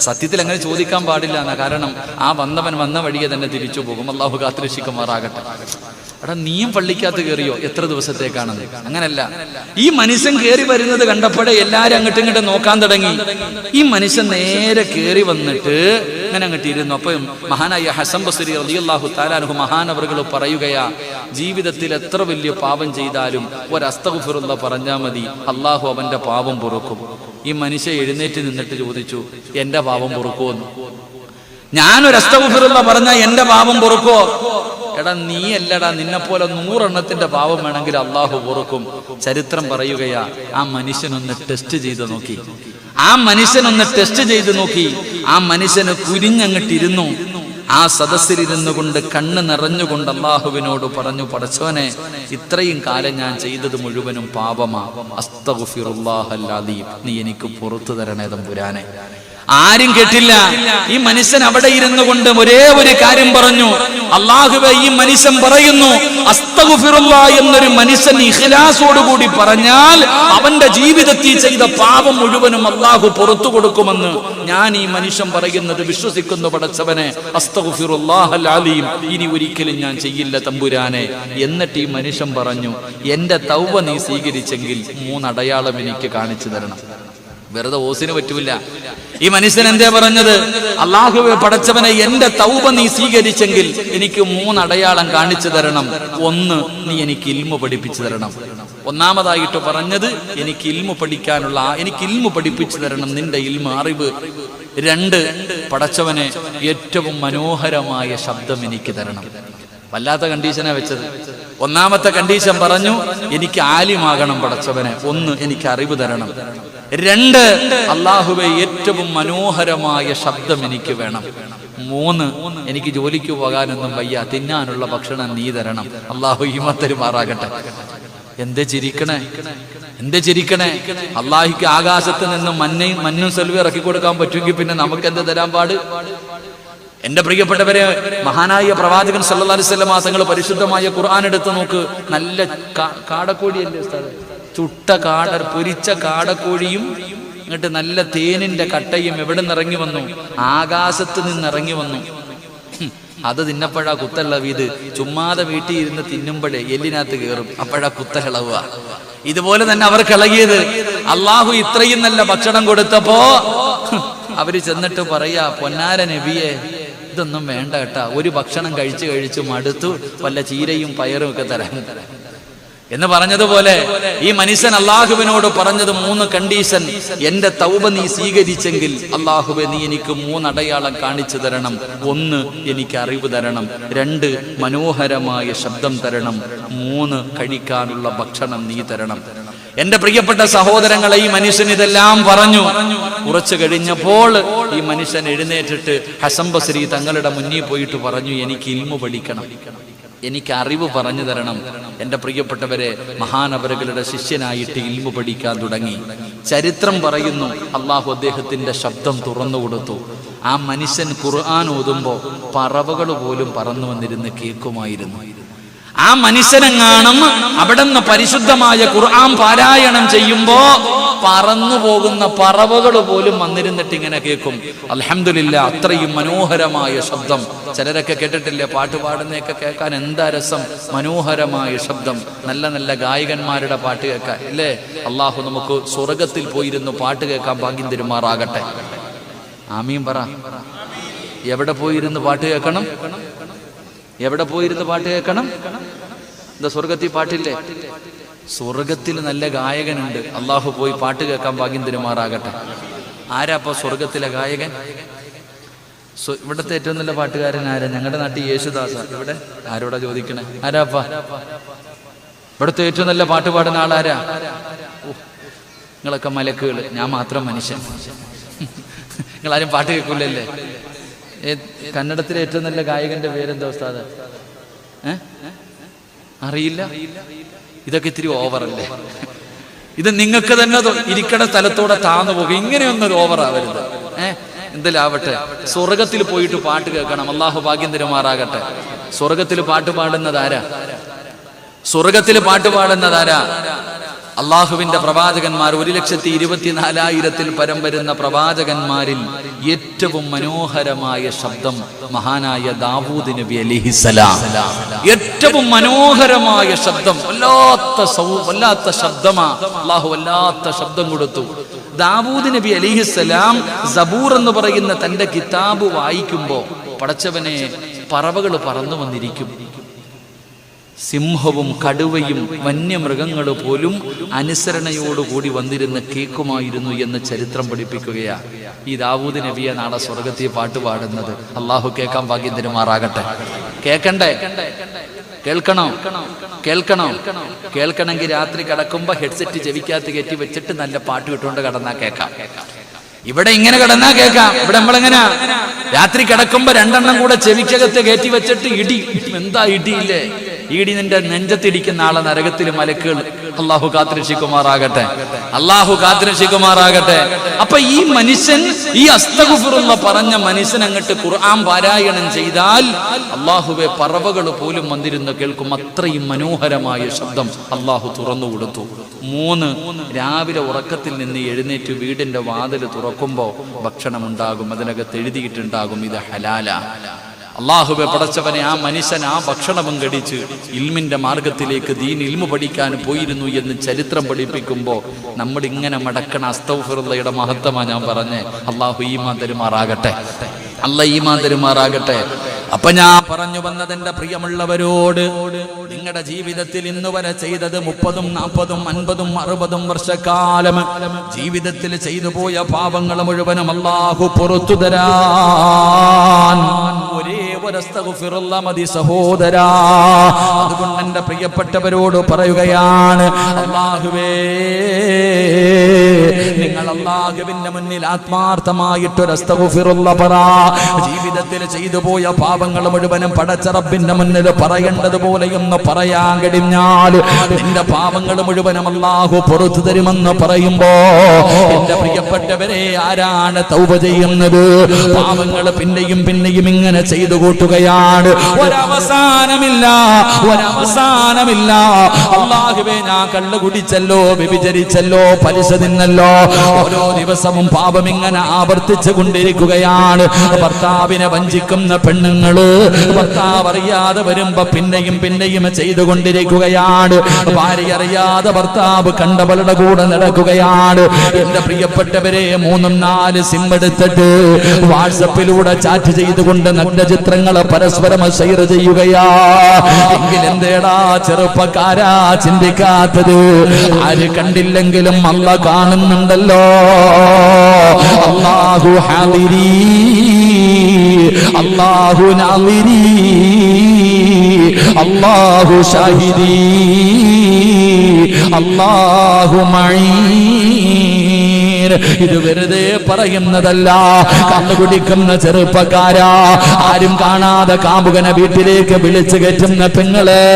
സത്യത്തിൽ അങ്ങനെ ചോദിക്കാൻ പാടില്ല എന്നാ. കാരണം ആ വന്നവൻ വന്ന വഴിയെ തന്നെ തിരിച്ചു പോകും. അല്ലാഹു കാത്തുരക്ഷിക്കുമാറാകട്ടെ. എടാ, നീയും പള്ളിക്കകത്ത് കയറിയോ? എത്ര ദിവസത്തേക്കാണെന്ന്? അങ്ങനല്ല. ഈ മനുഷ്യൻ കയറി വരുന്നത് കണ്ടപ്പോഴേ എല്ലാരും അങ്ങോട്ടും ഇങ്ങോട്ടും നോക്കാൻ തുടങ്ങി. ഈ മനുഷ്യൻ നേരെ കയറി വന്നിട്ട് അങ്ങനെ അങ്ങോട്ട് ഇരുന്നു. അപ്പൊ മഹാനായ ഹസൻ ബസ്രി റളിയല്ലാഹു തആല അൻഹു മഹാനവറുകൾ പറയുകയാ, ജീവിതത്തിൽ എത്ര വലിയ പാപം ചെയ്താലും ഒരു അസ്തഗ്ഫിറുല്ലാഹ് പറഞ്ഞാൽ മതി, അള്ളാഹു അവന്റെ പാപം പൊറുക്കും. ഈ മനുഷ്യൻ എഴുന്നേറ്റ് നിന്നിട്ട് ചോദിച്ചു, എന്റെ പാപം പൊറുക്കുമെന്ന്. ഞാനൊരു അസ്തഗ്ഫിറുല്ലാഹ് പറഞ്ഞാൽ എന്റെ പാപം പൊറുക്കോ? എടാ, നീ അല്ലടാ, നിന്നെപ്പോലെ 100 എണ്ണത്തിന്റെ പാപം വേണമെങ്കിൽ അള്ളാഹു പൊറുക്കും. ചരിത്രം പറയുകയാ, ആ മനുഷ്യനൊന്ന് ടെസ്റ്റ് ചെയ്ത് നോക്കി. ആ മനുഷ്യന് കുരിഞ്ഞങ്ങിട്ടിരുന്നു. ആ സദസ്സിലിരുന്നു കൊണ്ട് കണ്ണ് നിറഞ്ഞുകൊണ്ട് അള്ളാഹുവിനോട് പറഞ്ഞു, പടച്ചവനെ, ഇത്രയും കാലം ഞാൻ ചെയ്തത് മുഴുവനും പാപമാ. അസ്തഗ്ഫിറുല്ലാഹൽ അദീം, നീ എനിക്ക് പുറത്തു തരണേ തമ്പുരാനെ. ആരും കേട്ടില്ല. ഈ മനുഷ്യൻ അവിടെ ഇരുന്നു കൊണ്ട് ഒരേ ഒരു കാര്യം പറഞ്ഞു, അല്ലാഹുവേ, ഈ മനുഷ്യൻ പറയുന്നു അസ്തഗ്ഫിറുല്ലാഹ് എന്നൊരു മനുഷ്യൻ ഇഖ്ലാസോടുകൂടി പറഞ്ഞാൽ അവന്റെ ജീവിതത്തിൽ ചെയ്ത പാപം മുഴുവനും അല്ലാഹു പുറത്തു കൊടുക്കുമെന്ന് ഞാൻ ഈ മനുഷ്യൻ പറയുന്നത് വിശ്വസിക്കുന്നു പടച്ചവനെ. അസ്തഗ്ഫിറുല്ലാഹൽ അലീം, ഇനി ഒരിക്കലും ഞാൻ ചെയ്യില്ല തമ്പുരാനെ. എന്നിട്ട് ഈ മനുഷ്യൻ പറഞ്ഞു, എന്റെ തൗബ നീ സ്വീകരിച്ചെങ്കിൽ 3 അടയാളം എനിക്ക് കാണിച്ചു തരണം. വെറുതെ ഓസിന് പറ്റൂല. ഈ മനുഷ്യൻ എന്തേ പറഞ്ഞത്? അല്ലാഹുവേ പടച്ചവനെ, എന്റെ തൗബ നീ സ്വീകരിച്ചെങ്കിൽ എനിക്ക് 3 അടയാളം കാണിച്ചു തരണം. 1, നീ എനിക്ക് ഇൽമു പഠിപ്പിച്ചു തരണം. ഒന്നാമതായിട്ട് പറഞ്ഞത്, എനിക്ക് ഇൽമു പഠിപ്പിച്ചു തരണം, നിന്റെ ഇൽമു, അറിവ്. 2, പടച്ചവനെ, ഏറ്റവും മനോഹരമായ ശബ്ദം എനിക്ക് തരണം. വല്ലാത്ത കണ്ടീഷനാ വെച്ചത്. ഒന്നാമത്തെ കണ്ടീഷൻ പറഞ്ഞു, എനിക്ക് ആലിമാകണം പടച്ചവനെ. 1, എനിക്ക് അറിവ് തരണം. 2, അല്ലാഹുവേ, ഏറ്റവും മനോഹരമായ ശബ്ദം എനിക്ക് വേണം. 3, എനിക്ക് ജോലിക്ക് പോകാനൊന്നും വയ്യ, തിന്നാനുള്ള ഭക്ഷണം നീ തരണം. അല്ലാഹു ഈമാൻ തരുമാറാകട്ടെ. എന്തേ ചിരിക്കണേ? അല്ലാഹിക്ക് ആകാശത്ത് നിന്ന് മഞ്ഞും സെൽവി ഇറക്കി കൊടുക്കാൻ പറ്റുമെങ്കിൽ പിന്നെ നമുക്ക് എന്ത് തരാൻ പാട്? എന്റെ പ്രിയപ്പെട്ടവരെ, മഹാനായ പ്രവാചകൻ സല്ലല്ലാഹു അലൈഹി വസല്ലം തങ്ങൾ പരിശുദ്ധമായ ഖുർആൻ എടുത്ത് നോക്ക്. നല്ല കാടക്കോഴിയല്ലേ ഉസ്താദ്? ചുട്ട പൊരിച്ച കാടക്കോഴിയും എന്നിട്ട് നല്ല തേനിന്റെ കട്ടയും എവിടെ നിന്നിറങ്ങി വന്നു? ആകാശത്ത് നിന്നിറങ്ങി വന്നു. അത് തിന്നപ്പോഴാ കുത്തളവ്. ഇത് ചുമ്മാതെ വീട്ടിൽ ഇരുന്ന് തിന്നുമ്പോഴേ എല്ലിനകത്ത് കയറും, അപ്പോഴാ കുത്തളവുക. ഇതുപോലെ തന്നെ അവർ ഇളകിയത്. അള്ളാഹു ഇത്രയും നല്ല ഭക്ഷണം കൊടുത്തപ്പോ അവര് ചെന്നിട്ട് പറയാ, പൊന്നാര നബിയെ, ഇതൊന്നും വേണ്ട കേട്ടാ, ഒരു ഭക്ഷണം കഴിച്ചു മടുത്തു, വല്ല ചീരയും പയറും ഒക്കെ തരാൻ എന്ന് പറഞ്ഞതുപോലെ ഈ മനുഷ്യൻ അള്ളാഹുവിനോട് പറഞ്ഞത് 3 കണ്ടീഷൻ. എന്റെ തൗബ നീ സ്വീകരിച്ചെങ്കിൽ അള്ളാഹുവെ, നീ എനിക്ക് 3 അടയാളം കാണിച്ചു തരണം. 1, എനിക്ക് അറിവ് തരണം. 2, മനോഹരമായ ശബ്ദം തരണം. 3, കഴിക്കാനുള്ള ഭക്ഷണം നീ തരണം. എന്റെ പ്രിയപ്പെട്ട സഹോദരങ്ങളെ, ഈ മനുഷ്യൻ ഇതെല്ലാം പറഞ്ഞു. കുറച്ചു കഴിഞ്ഞപ്പോൾ ഈ മനുഷ്യൻ എഴുന്നേറ്റിട്ട് ഹസൻ ബസ്രി തങ്ങളുടെ മുന്നിൽ പോയിട്ട് പറഞ്ഞു, എനിക്ക് ഇൽമു പഠിക്കണം, എനിക്ക് അറിവ് പറഞ്ഞു തരണം. എന്റെ പ്രിയപ്പെട്ടവരെ, മഹാനവറുകളുടെ ശിഷ്യനായിട്ട് ഇൽമു പഠിക്കാൻ തുടങ്ങി. ചരിത്രം പറയുന്നു, അള്ളാഹു അദ്ദേഹത്തിന്റെ ശബ്ദം തുറന്നു കൊടുത്തു. ആ മനുഷ്യൻ ഖുർആൻ ഓതുമ്പോ പറവകൾ പോലും പറന്നു വന്നിരുന്ന് കേൾക്കുമായിരുന്നു. ആ മനുഷ്യനെങ്ങാനും അവിടുന്ന് പരിശുദ്ധമായ ഖുർആൻ പാരായണം ചെയ്യുമ്പോ പറന്നു പോകുന്ന പറവകൾ പോലും വന്നിരുന്നിട്ട് ഇങ്ങനെ കേൾക്കും. അൽഹംദുലില്ലാ, അത്രയും മനോഹരമായ ശബ്ദം. ചിലരൊക്കെ കേട്ടിട്ടില്ലേ, പാട്ട് പാടുന്നതൊക്കെ കേൾക്കാൻ എന്താ രസം, മനോഹരമായ ശബ്ദം. നല്ല നല്ല ഗായകന്മാരുടെ പാട്ട് കേൾക്കാൻ അല്ലേ? അള്ളാഹു നമുക്ക് സ്വർഗത്തിൽ പോയിരുന്നു പാട്ട് കേൾക്കാൻ ഭാഗ്യം തരുമാറാകട്ടെ. ആമീൻ പറ. എവിടെ പോയിരുന്ന് പാട്ട് കേൾക്കണം? എന്താ സ്വർഗത്തിൽ പാട്ടില്ലേ? സ്വർഗത്തിൽ നല്ല ഗായകനുണ്ട്. അള്ളാഹു പോയി പാട്ട് കേൾക്കാൻ ഭാഗ്യം തരുമാറാകട്ടെ. ആരാപ്പ സ്വർഗത്തിലെ ഗായകൻ? ഇവിടുത്തെ ഏറ്റവും നല്ല പാട്ടുകാരൻ ആരാ? ഞങ്ങളുടെ നാട്ടിൽ യേശുദാസ. ഇവിടെ ആരോടാ ചോദിക്കണേ? ആരാപ്പ ഇവിടുത്തെ ഏറ്റവും നല്ല പാട്ട് പാടുന്ന ആളാരാ? നിങ്ങളൊക്കെ മലക്കുകൾ, ഞാൻ മാത്രം മനുഷ്യൻ. നിങ്ങളാരും പാട്ട് കേൾക്കൂലല്ലേ? കന്നഡത്തിലെ ഏറ്റവും നല്ല ഗായകന്റെ പേരെന്താ ഉസ്താദ്? അറിയില്ല? ഇതൊക്കെ ഇത്തിരി ഓവറല്ലേ? ഇത് നിങ്ങൾക്ക് തന്നെ ഇരിക്കണ സ്ഥലത്തോടെ താന്നു പോകും. ഇങ്ങനെയൊന്നും ഓവറാവരുത്. എന്തിലാവട്ടെ, സ്വർഗത്തിൽ പോയിട്ട് പാട്ട് കേൾക്കണം. അള്ളാഹു ഭാഗ്യം തരുമാറാകട്ടെ. സ്വർഗത്തിൽ പാട്ട് പാടുന്നതാരാ? സ്വർഗത്തിൽ പാട്ട് പാടുന്നതാരാ? അള്ളാഹുവിന്റെ പ്രവാചകന്മാർ 1,24,000 പരം വരുന്ന പ്രവാചകന്മാരിൽ ഏറ്റവും മനോഹരമായ ശബ്ദം മഹാനായ ദാവൂദ് നബി അലൈഹിസ്സലാം. ഏറ്റവും മനോഹരമായ ശബ്ദം, വല്ലാത്ത ശബ്ദമാ. അള്ളാഹു വല്ലാത്ത ശബ്ദം കൊടുത്തു. ദാവൂദ് നബി അലൈഹിസ്സലാം സബൂർ എന്ന് പറയുന്ന തന്റെ കിതാബ് വായിക്കുമ്പോ പടച്ചവനെ പറവകൾ പറന്നു വന്നിരിക്കും. സിംഹവും കടുവയും വന്യമൃഗങ്ങൾ പോലും അനുസരണയോടുകൂടി വന്നിരുന്ന് കേൾക്കുമായിരുന്നു എന്ന് ചരിത്രം പഠിപ്പിക്കുകയാ. ഈ ദാവൂദ് നബിയെ നാളെ സ്വർഗത്തിൽ പാട്ട് പാടുന്നത്. അള്ളാഹു കേൾക്കാൻ ഭാഗ്യം തരുമാറാകട്ടെ. കേൾക്കണ്ടേ? കേൾക്കണോ? കേൾക്കണമെങ്കിൽ രാത്രി കിടക്കുമ്പോ ഹെഡ്സെറ്റ് ചെവിക്കകത്ത് കയറ്റി വെച്ചിട്ട് നല്ല പാട്ട് കിട്ടുകൊണ്ട് കിടന്നാ കേൾക്കാം. ഇവിടെ ഇങ്ങനെ കിടന്നാ കേൾക്കാം. ഇവിടെ നമ്മളെങ്ങനെ രാത്രി കിടക്കുമ്പോ 2 എണ്ണം കൂടെ ചെവിക്കകത്ത് കയറ്റി വെച്ചിട്ട് ഇടി. എന്താ ഇടിയില്ലേ? ഇടി നിന്റെ നെഞ്ചത്തിടിക്കുന്ന ആളെ നരകത്തിൽ മലക്കുകൾ. അള്ളാഹു കാത്തുരക്ഷിക്കുമാറാകട്ടെ. അള്ളാഹു കാത്തുരക്ഷിക്കുമാറാകട്ടെ. അപ്പൊ ഈ മനുഷ്യൻ, ഈ അസ്തഗ്ഫിറുള്ള പറഞ്ഞ മനുഷ്യൻ അങ്ങോട്ട് ഖുർആൻ പാരായണം ചെയ്താൽ അള്ളാഹുവെ പറവകൾ പോലും വന്നിരുന്ന് കേൾക്കും. അത്രയും മനോഹരമായ ശബ്ദം അള്ളാഹു തുറന്നു കൊടുത്തു. 3, രാവിലെ ഉറക്കത്തിൽ നിന്ന് എഴുന്നേറ്റ് വീടിന്റെ വാതിൽ തുറക്കുമ്പോ ഭക്ഷണമുണ്ടാകും. അതിനകത്ത് എഴുതിയിട്ടുണ്ടാകും ഇത് ഹലാല. അള്ളാഹുവെ പടച്ചവനെ, ആ മനുഷ്യൻ ആ ഭക്ഷണവും കടിച്ച് ഇൽമിന്റെ മാർഗത്തിലേക്ക് ദീൻ ഇൽമു പഠിക്കാൻ പോയിരുന്നു എന്ന് ചരിത്രം പഠിപ്പിക്കുമ്പോൾ നമ്മൾ ഇങ്ങനെ മടക്കണ അസ്തഗ്ഫിറുള്ളയുടെ മഹത്വമാണ് ഞാൻ പറഞ്ഞേ. അള്ളാഹു ഈമാൻ തരുമാറാകട്ടെ. അല്ലാഹു ഈമാൻ തരുമാറാകട്ടെ. അപ്പൊ ഞാൻ പറഞ്ഞു വന്നത്, എന്റെ പ്രിയമുള്ളവരോട്, നിങ്ങളുടെ ജീവിതത്തിൽ ഇന്ന് വരെ ചെയ്തത് 30, 40, 50, 60 വർഷക്കാലം ജീവിതത്തിൽ ചെയ്തു പോയ പാപങ്ങൾ മുഴുവനും അല്ലാഹു പുറത്തു തരാൻ ഒരേ ഒരു അസ്തഗ്ഫിറുള്ള മതി സഹോദരാ. അതുകൊണ്ട് എന്റെ പ്രിയപ്പെട്ടവരോട് പറയുകയാണ്, അല്ലാഹുവേ, നിങ്ങൾ അല്ലാഹുവിന്റെ മുന്നിൽ ആത്മാർത്ഥമായിട്ടൊരു അസ്തഗ്ഫിറുള്ള പറ. ജീവിതത്തിൽ ചെയ്തു പോയ പാപങ്ങൾ മുഴുവനും പടച്ച റബ്ബിന്റെ മുന്നിൽ പറയേണ്ടതുപോലെ ഒന്ന് പറയാൻ കഴിഞ്ഞാൽ നിന്റെ പാപങ്ങൾ മുഴുവനും അല്ലാഹു പുറത്തു തരുമെന്ന് പറയുമ്പോ, എന്റെ പ്രിയപ്പെട്ടവരെ, ആരാണ് തൗബ ചെയ്യുന്നത്? പാപങ്ങൾ പിന്നെയും പിന്നെയും ഇങ്ങനെ ചെയ്തു കൂട്ടുകയാണ്. ഒരവസാനമില്ല. അല്ലാഹുവേ, ഞാൻ കള്ളു കുടിച്ചല്ലോ, വ്യഭിചരിച്ചല്ലോ, പലിശ തിന്നല്ലോ, ഓരോ ദിവസവും പാപം ഇങ്ങനെ ആവർത്തിച്ചു കൊണ്ടിരിക്കുകയാണ്. ഭർത്താവിനെ വഞ്ചിക്കുന്ന പെണ്ണുങ്ങള് ഭർത്താവ് അറിയാതെ വരുമ്പോ പിന്നെയും പിന്നെയും ചെയ്തുകൊണ്ടിരിക്കുകയാണ്. ഭാര്യ അറിയാതെ ഭർത്താവ് കണ്ടവളുടെ കൂടെ നടക്കുകയാണ്. എന്റെ പ്രിയപ്പെട്ടവരെ, 3, 4 സിം എടുത്തിട്ട് വാട്സപ്പിലൂടെ ചാറ്റ് ചെയ്തുകൊണ്ട് നഗ്ന ചിത്രങ്ങൾ പരസ്പരം ഷെയർ ചെയ്യുകയാ. എങ്കിലെന്തേടാ ചെറുപ്പക്കാരാ ചിന്തിക്കാത്തത്? ആര് കണ്ടില്ലെങ്കിലും അല്ലാഹ് കാണുന്നുണ്ടല്ലോ. അല്ലാഹു ഹാദിരി, അല്ലാഹു നാദിരി, അല്ലാഹു ഷാഹിദി, അല്ലാഹു മഈ. ഇത് വെറുതെ പറയുന്നതല്ല. കണ്ടുപിടിക്കുന്ന ചെറുപ്പക്കാരാ, ആരും കാണാതെ കാമുകനെ വീട്ടിലേക്ക് വിളിച്ചു കയറ്റുന്ന പെങ്ങളെ,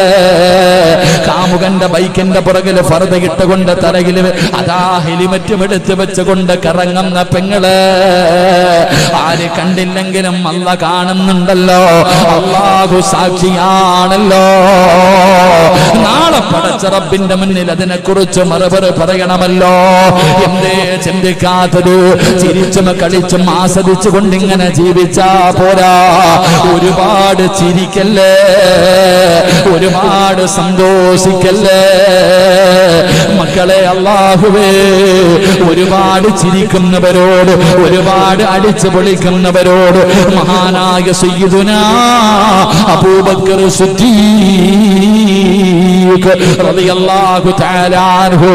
കാമുകന്റെ ബൈക്കിന്റെ പുറകിൽ ഫർദ ഇട്ടുകൊണ്ട് തലയിൽ അതാ ഹെലിമറ്റും എടുത്ത് വെച്ചുകൊണ്ട് കറങ്ങുന്ന പെങ്ങളെ, ആര് കണ്ടില്ലെങ്കിലും അല്ലാഹ് കാണുന്നുണ്ടല്ലോ. അല്ലാഹു സാക്ഷിയാണല്ലോ. നാളെ പടച്ച റബ്ബിന്റെ മുന്നിൽ അതിനെക്കുറിച്ച് മറുപടി പറയണമല്ലോ. എന്തേ ചിന്തിക്കാത്തത്? ചിരിച്ചും കളിച്ചും ആസ്വദിച്ചു കൊണ്ടിങ്ങനെ ജീവിച്ചാ പോരാ. ഒരുപാട് ചിരിക്കല്ലേ, ഒരുപാട് സന്തോഷിക്കല്ലേ മക്കളെ. അല്ലാഹുവേ, ഒരുപാട് ചിരിക്കുന്നവരോട്, ഒരുപാട് അടിച്ചു പൊളിക്കുന്നവരോട് മഹാനായ സയ്യിദുനാ അബൂബക്കർ സിദ്ദീഖ് റളിയല്ലാഹു തആല അൻഹു,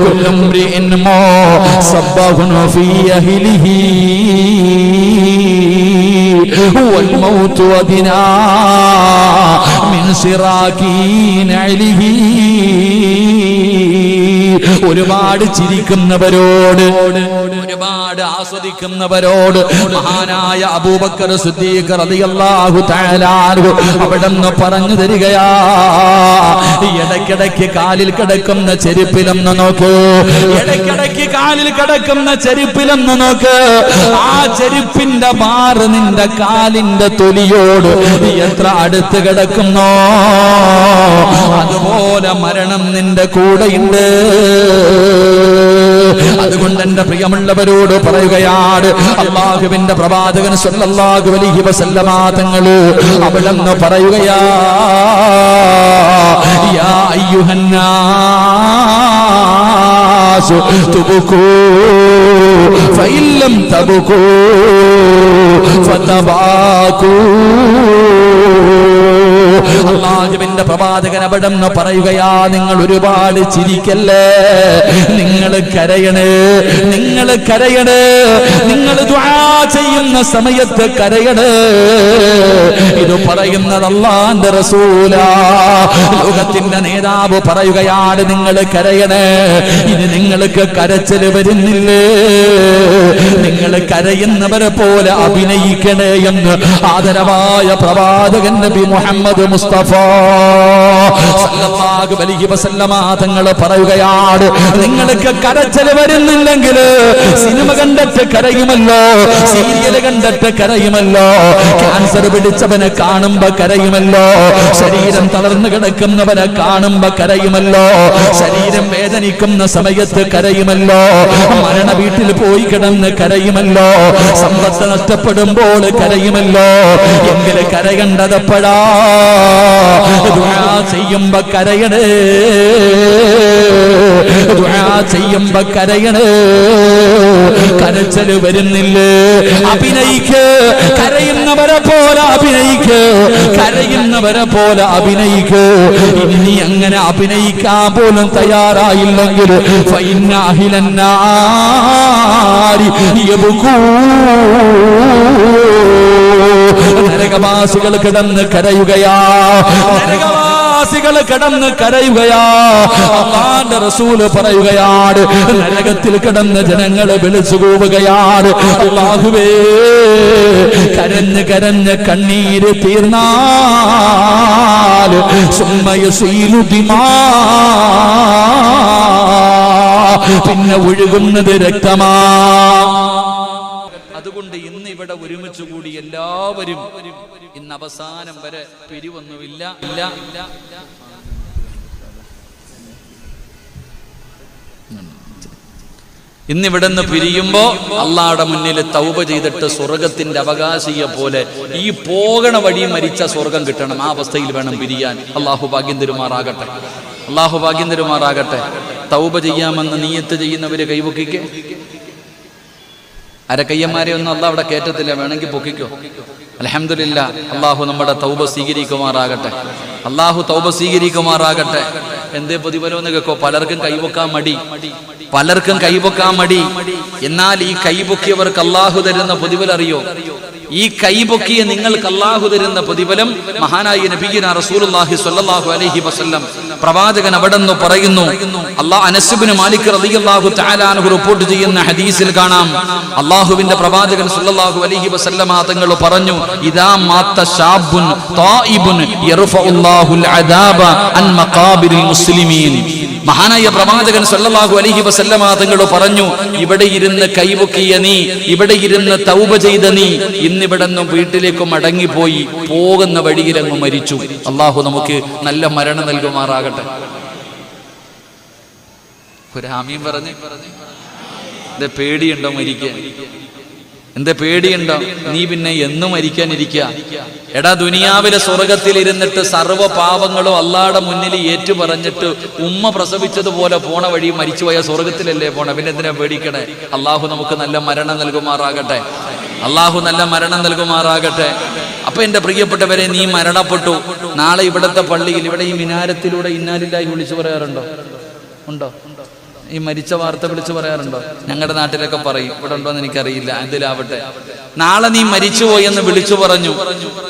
കുല്ലു ഇംറിഇൻ മുസബ്ബഹുൻ ഫീ അഹ്ലിഹി വൽ മൗതു അദ്നാ മിൻ സിറാകി നഅലിഹി ഒരുപാട് ചിരിക്കുന്നവരോട്, ഒരുപാട് ആസ്വദിക്കുന്നവരോട് മഹാനായ അബൂബക്കർ സിദ്ദീഖ് റളിയല്ലാഹു തആല അൻഹു അവിടുന്ന് പറഞ്ഞു തരികയാ, ഇടയ്ക്കിടയ്ക്ക് കാലിൽ കിടക്കുന്ന ചെരുപ്പിലൊന്ന് നോക്ക്, ഇടയ്ക്കിടയ്ക്ക് കാലിൽ കിടക്കുന്ന ചെരുപ്പിലൊന്ന് നോക്ക്. ആ ചെരുപ്പിന്റെ മാറ് നിന്റെ കാലിന്റെ തൊലിയോട് എത്ര അടുത്ത് കിടക്കുന്നോ അതുപോലെ മരണം നിന്റെ കൂടെയുണ്ട്. അതുകൊണ്ട് എന്റെ പ്രിയമുള്ളവരോട് പറയുകയാണ്, അല്ലാഹുവിന്റെ പ്രവാചകൻ സ്വല്ലല്ലാഹു അലൈഹി വസല്ലമ തങ്ങൾ അവിടുന്ന് പറയുകയാ, യാ അയ്യുഹന്നാസ് തുബുകൂ ഫഇല്ലം തബുകൂ ഫതബാകൂ. അല്ലാഹുവിന്റെ പ്രവാചകൻ അവിടുന്ന് പറയുകയാ, നിങ്ങൾ ഒരുപാട് ചിരിക്കല്ലേ, നിങ്ങൾ കരയണേ, നിങ്ങൾ കരയണേ, നിങ്ങൾ ദുആ ചെയ്യുന്ന സമയത്ത് കരയണേ. ഇത് പറയുന്നത് അല്ലാഹുവിന്റെ റസൂലാ, ലോകത്തിന്റെ നേതാവ് പറയുകയാണ്, നിങ്ങൾ കരയണേ. ഇനി നിങ്ങൾക്ക് കരച്ചിൽ വരുന്നില്ലേ? നിങ്ങൾ കരയുന്നവരെ പോലെ അഭിനയിക്കണേ എന്ന് ആദരവായ പ്രവാചകൻ നബി മുഹമ്മദ് മുസ്തഫ സല്ലല്ലാഹു അലൈഹി വസല്ലമ തങ്ങൾ പറയുകയാണ്, നിങ്ങൾക്ക് കരച്ചിൽ വരുന്നില്ലെങ്കിൽ സിനിമ കണ്ടിട്ട് കരയുമല്ലോ, സീരിയൽ കണ്ടിട്ട് കരയുമല്ലോ, ക്യാൻസർ പിടിച്ചവനെ കാണുമ്പോ കരയുമല്ലോ, ശരീരം തളർന്നു കിടക്കുന്നവനെ കാണുമ്പോ കരയുമല്ലോ, ശരീരം വേദനിക്കുന്ന സമയത്ത് കരയുമല്ലോ, മരണ വീട്ടിൽ പോയി കിടന്ന് കരയുമല്ലോ, സമ്പത്ത് നഷ്ടപ്പെടുമ്പോൾ കരയുമല്ലോ. എങ്കിൽ കരയേണ്ടതെപ്പോഴാ? ദുആ ചെയ്യുമ്പോ കരയണേ, ദുആ ചെയ്യുമ്പോ കരയണേ. കരച്ചിൽ വരുന്നില്ലേ? അഭിനയിക്ക്, കരയുന്നവരെ പോലെ അഭിനയിക്ക്, കരയുന്നവരെ പോലെ അഭിനയിക്ക്. ഇനി അങ്ങനെ അഭിനയിക്കാൻ പോലും തയ്യാറായില്ലെങ്കിൽ ഫഇന്ന അഹ്ലന്നാരി യബ്കൂ, നരകവാസികൾ കിടന്ന് കരയുകയാ, നരകവാസികൾ കിടന്ന് കരയുകയാ. അല്ലാഹുവിന്റെ റസൂൽ പറയുകയാണ്, നരകത്തിൽ കിടന്ന് ജനങ്ങൾ വിളിച്ചു കൂവുകയാണ്, അല്ലാഹുവേ, കരഞ്ഞ് കരഞ്ഞ് കണ്ണീര് തീർന്നാൽ സുമ്മയസീലു ദിമാ, പിന്നെ ഒഴുകുന്നത് രക്തമാ. അതുകൊണ്ട് ഇന്ന് ഇവിടെ ഒരുമിച്ച് കൂടി എല്ലാവരും ഇന്ന് അവസാനം വരെ പിരിവൊന്നുമില്ല. ഇന്നിവിടെ നിന്ന് പിരിയുമ്പോ അള്ളാഹുടെ മുന്നിൽ തൗബ ചെയ്തിട്ട് സ്വർഗത്തിന്റെ അവകാശിയെ പോലെ ഈ പോകണ വഴി മരിച്ച സ്വർഗം കിട്ടണം. ആ അവസ്ഥയിൽ വേണം പിരിയാൻ. അള്ളാഹു ഭാഗ്യം തരുമാറാകട്ടെ, അള്ളാഹു ഭാഗ്യം തരുമാറാകട്ടെ. തൗബ ചെയ്യാമെന്ന് നിയ്യത്ത് ചെയ്യുന്നവര് കൈപൊക്കിക്കേ. അരക്കയ്യന്മാരെ ഒന്നും അള്ളാഹ് അവിടെ കയറ്റത്തില്ല, വേണമെങ്കിൽ പൊക്കിക്കോ. അൽഹംദുലില്ലാ, അള്ളാഹു നമ്മുടെ തൗബ സ്വീകരിക്കുമാറാകട്ടെ, അള്ളാഹു തൗബ സ്വീകരിക്കുമാറാകട്ടെ. എന്തേ പ്രതിഫലം എന്ന് കേൾക്കോ? പലർക്കും കൈപൊക്കാൻ മടി, പലർക്കും കൈപൊക്കാൻ മടി. എന്നാൽ ഈ കൈപൊക്കിയവർക്ക് അള്ളാഹു തരുന്ന പ്രതിഫലം അറിയോ? ഈ കൈപൊക്കിയ നിങ്ങൾക്ക് അള്ളാഹു തരുന്ന പ്രതിഫലം മഹാനായ നബിയുന റസൂലുള്ളാഹി സ്വല്ലല്ലാഹു അലൈഹി വസല്ലം പ്രവാചകൻ അവിടെന്ന് പറയുന്നു. അനസ് ഇബ്നു മാലിക് റളിയല്ലാഹു തആല അൻഹു റിപ്പോർട്ട് ചെയ്യുന്ന ഹദീസിൽ കാണാം, അല്ലാഹുവിന്റെ പ്രവാചകൻ സ്വല്ലല്ലാഹു അലൈഹി വസല്ലം തങ്ങൾ പറഞ്ഞു, ഇദാ മാത്ത ശാബുൻ ത്വായിബുൻ യർഫഉല്ലാഹുൽ അദാബ അൻ മഖാബിരിൽ മുസ്ലിമീൻ. മഹാനായ പ്രവാചകൻ സ്വല്ലല്ലാഹു അലൈഹി വസല്ലം തങ്ങൾ പറഞ്ഞു, ഇവിടെ ഇരുന്ന് കൈപൊക്കിയ നീ, ഇവിടെ ഇരുന്ന് തൗബ ചെയ്ത നീ, ഇന്നിവിടെ നിന്നും വീട്ടിലേക്ക് മടങ്ങിപ്പോയി പോകുന്ന വഴിയിലങ്ങ് മരിച്ചു. അള്ളാഹു നമുക്ക് നല്ല മരണം നൽകുമാറാകട്ടെ. ഒരു ആമീൻ പറഞ്ഞ്. എന്താ പേടിയുണ്ടോ മരിക്കാൻ? എന്താ പേടിയുണ്ടോ? നീ പിന്നെ എന്നും മരിക്കാനിരിക്കുക? എടാ, ദുനിയാവിലെ സ്വർഗത്തിൽ ഇരുന്നിട്ട് സർവ്വ പാവങ്ങളും അള്ളാഹുടെ മുന്നിൽ ഏറ്റു പറഞ്ഞിട്ട് ഉമ്മ പ്രസവിച്ചതുപോലെ പോണ വഴി മരിച്ചുപോയ സ്വർഗത്തിലല്ലേ പോണ, പിന്നെ എന്തിനാ പേടിക്കണേ? അള്ളാഹു നമുക്ക് നല്ല മരണം നൽകുമാറാകട്ടെ, അള്ളാഹു നല്ല മരണം നൽകുമാറാകട്ടെ. അപ്പൊ എന്റെ പ്രിയപ്പെട്ടവരെ, നീ മരണപ്പെട്ടു. നാളെ ഇവിടത്തെ പള്ളിയിൽ, ഇവിടെ ഈ മിനാരത്തിലൂടെ ഇന്നാലില്ലാഹി വിളിച്ചു പറയാറുണ്ടോ? ഉണ്ടോ? ഈ മരിച്ച വാർത്ത വിളിച്ചു പറയാറുണ്ടോ? ഞങ്ങളുടെ നാട്ടിലൊക്കെ പറയും, ഇവിടെ ഉണ്ടോ എന്ന് എനിക്കറിയില്ല. എന്തിലാവട്ടെ, നാളെ നീ മരിച്ചുപോയെന്ന് വിളിച്ചു പറഞ്ഞു.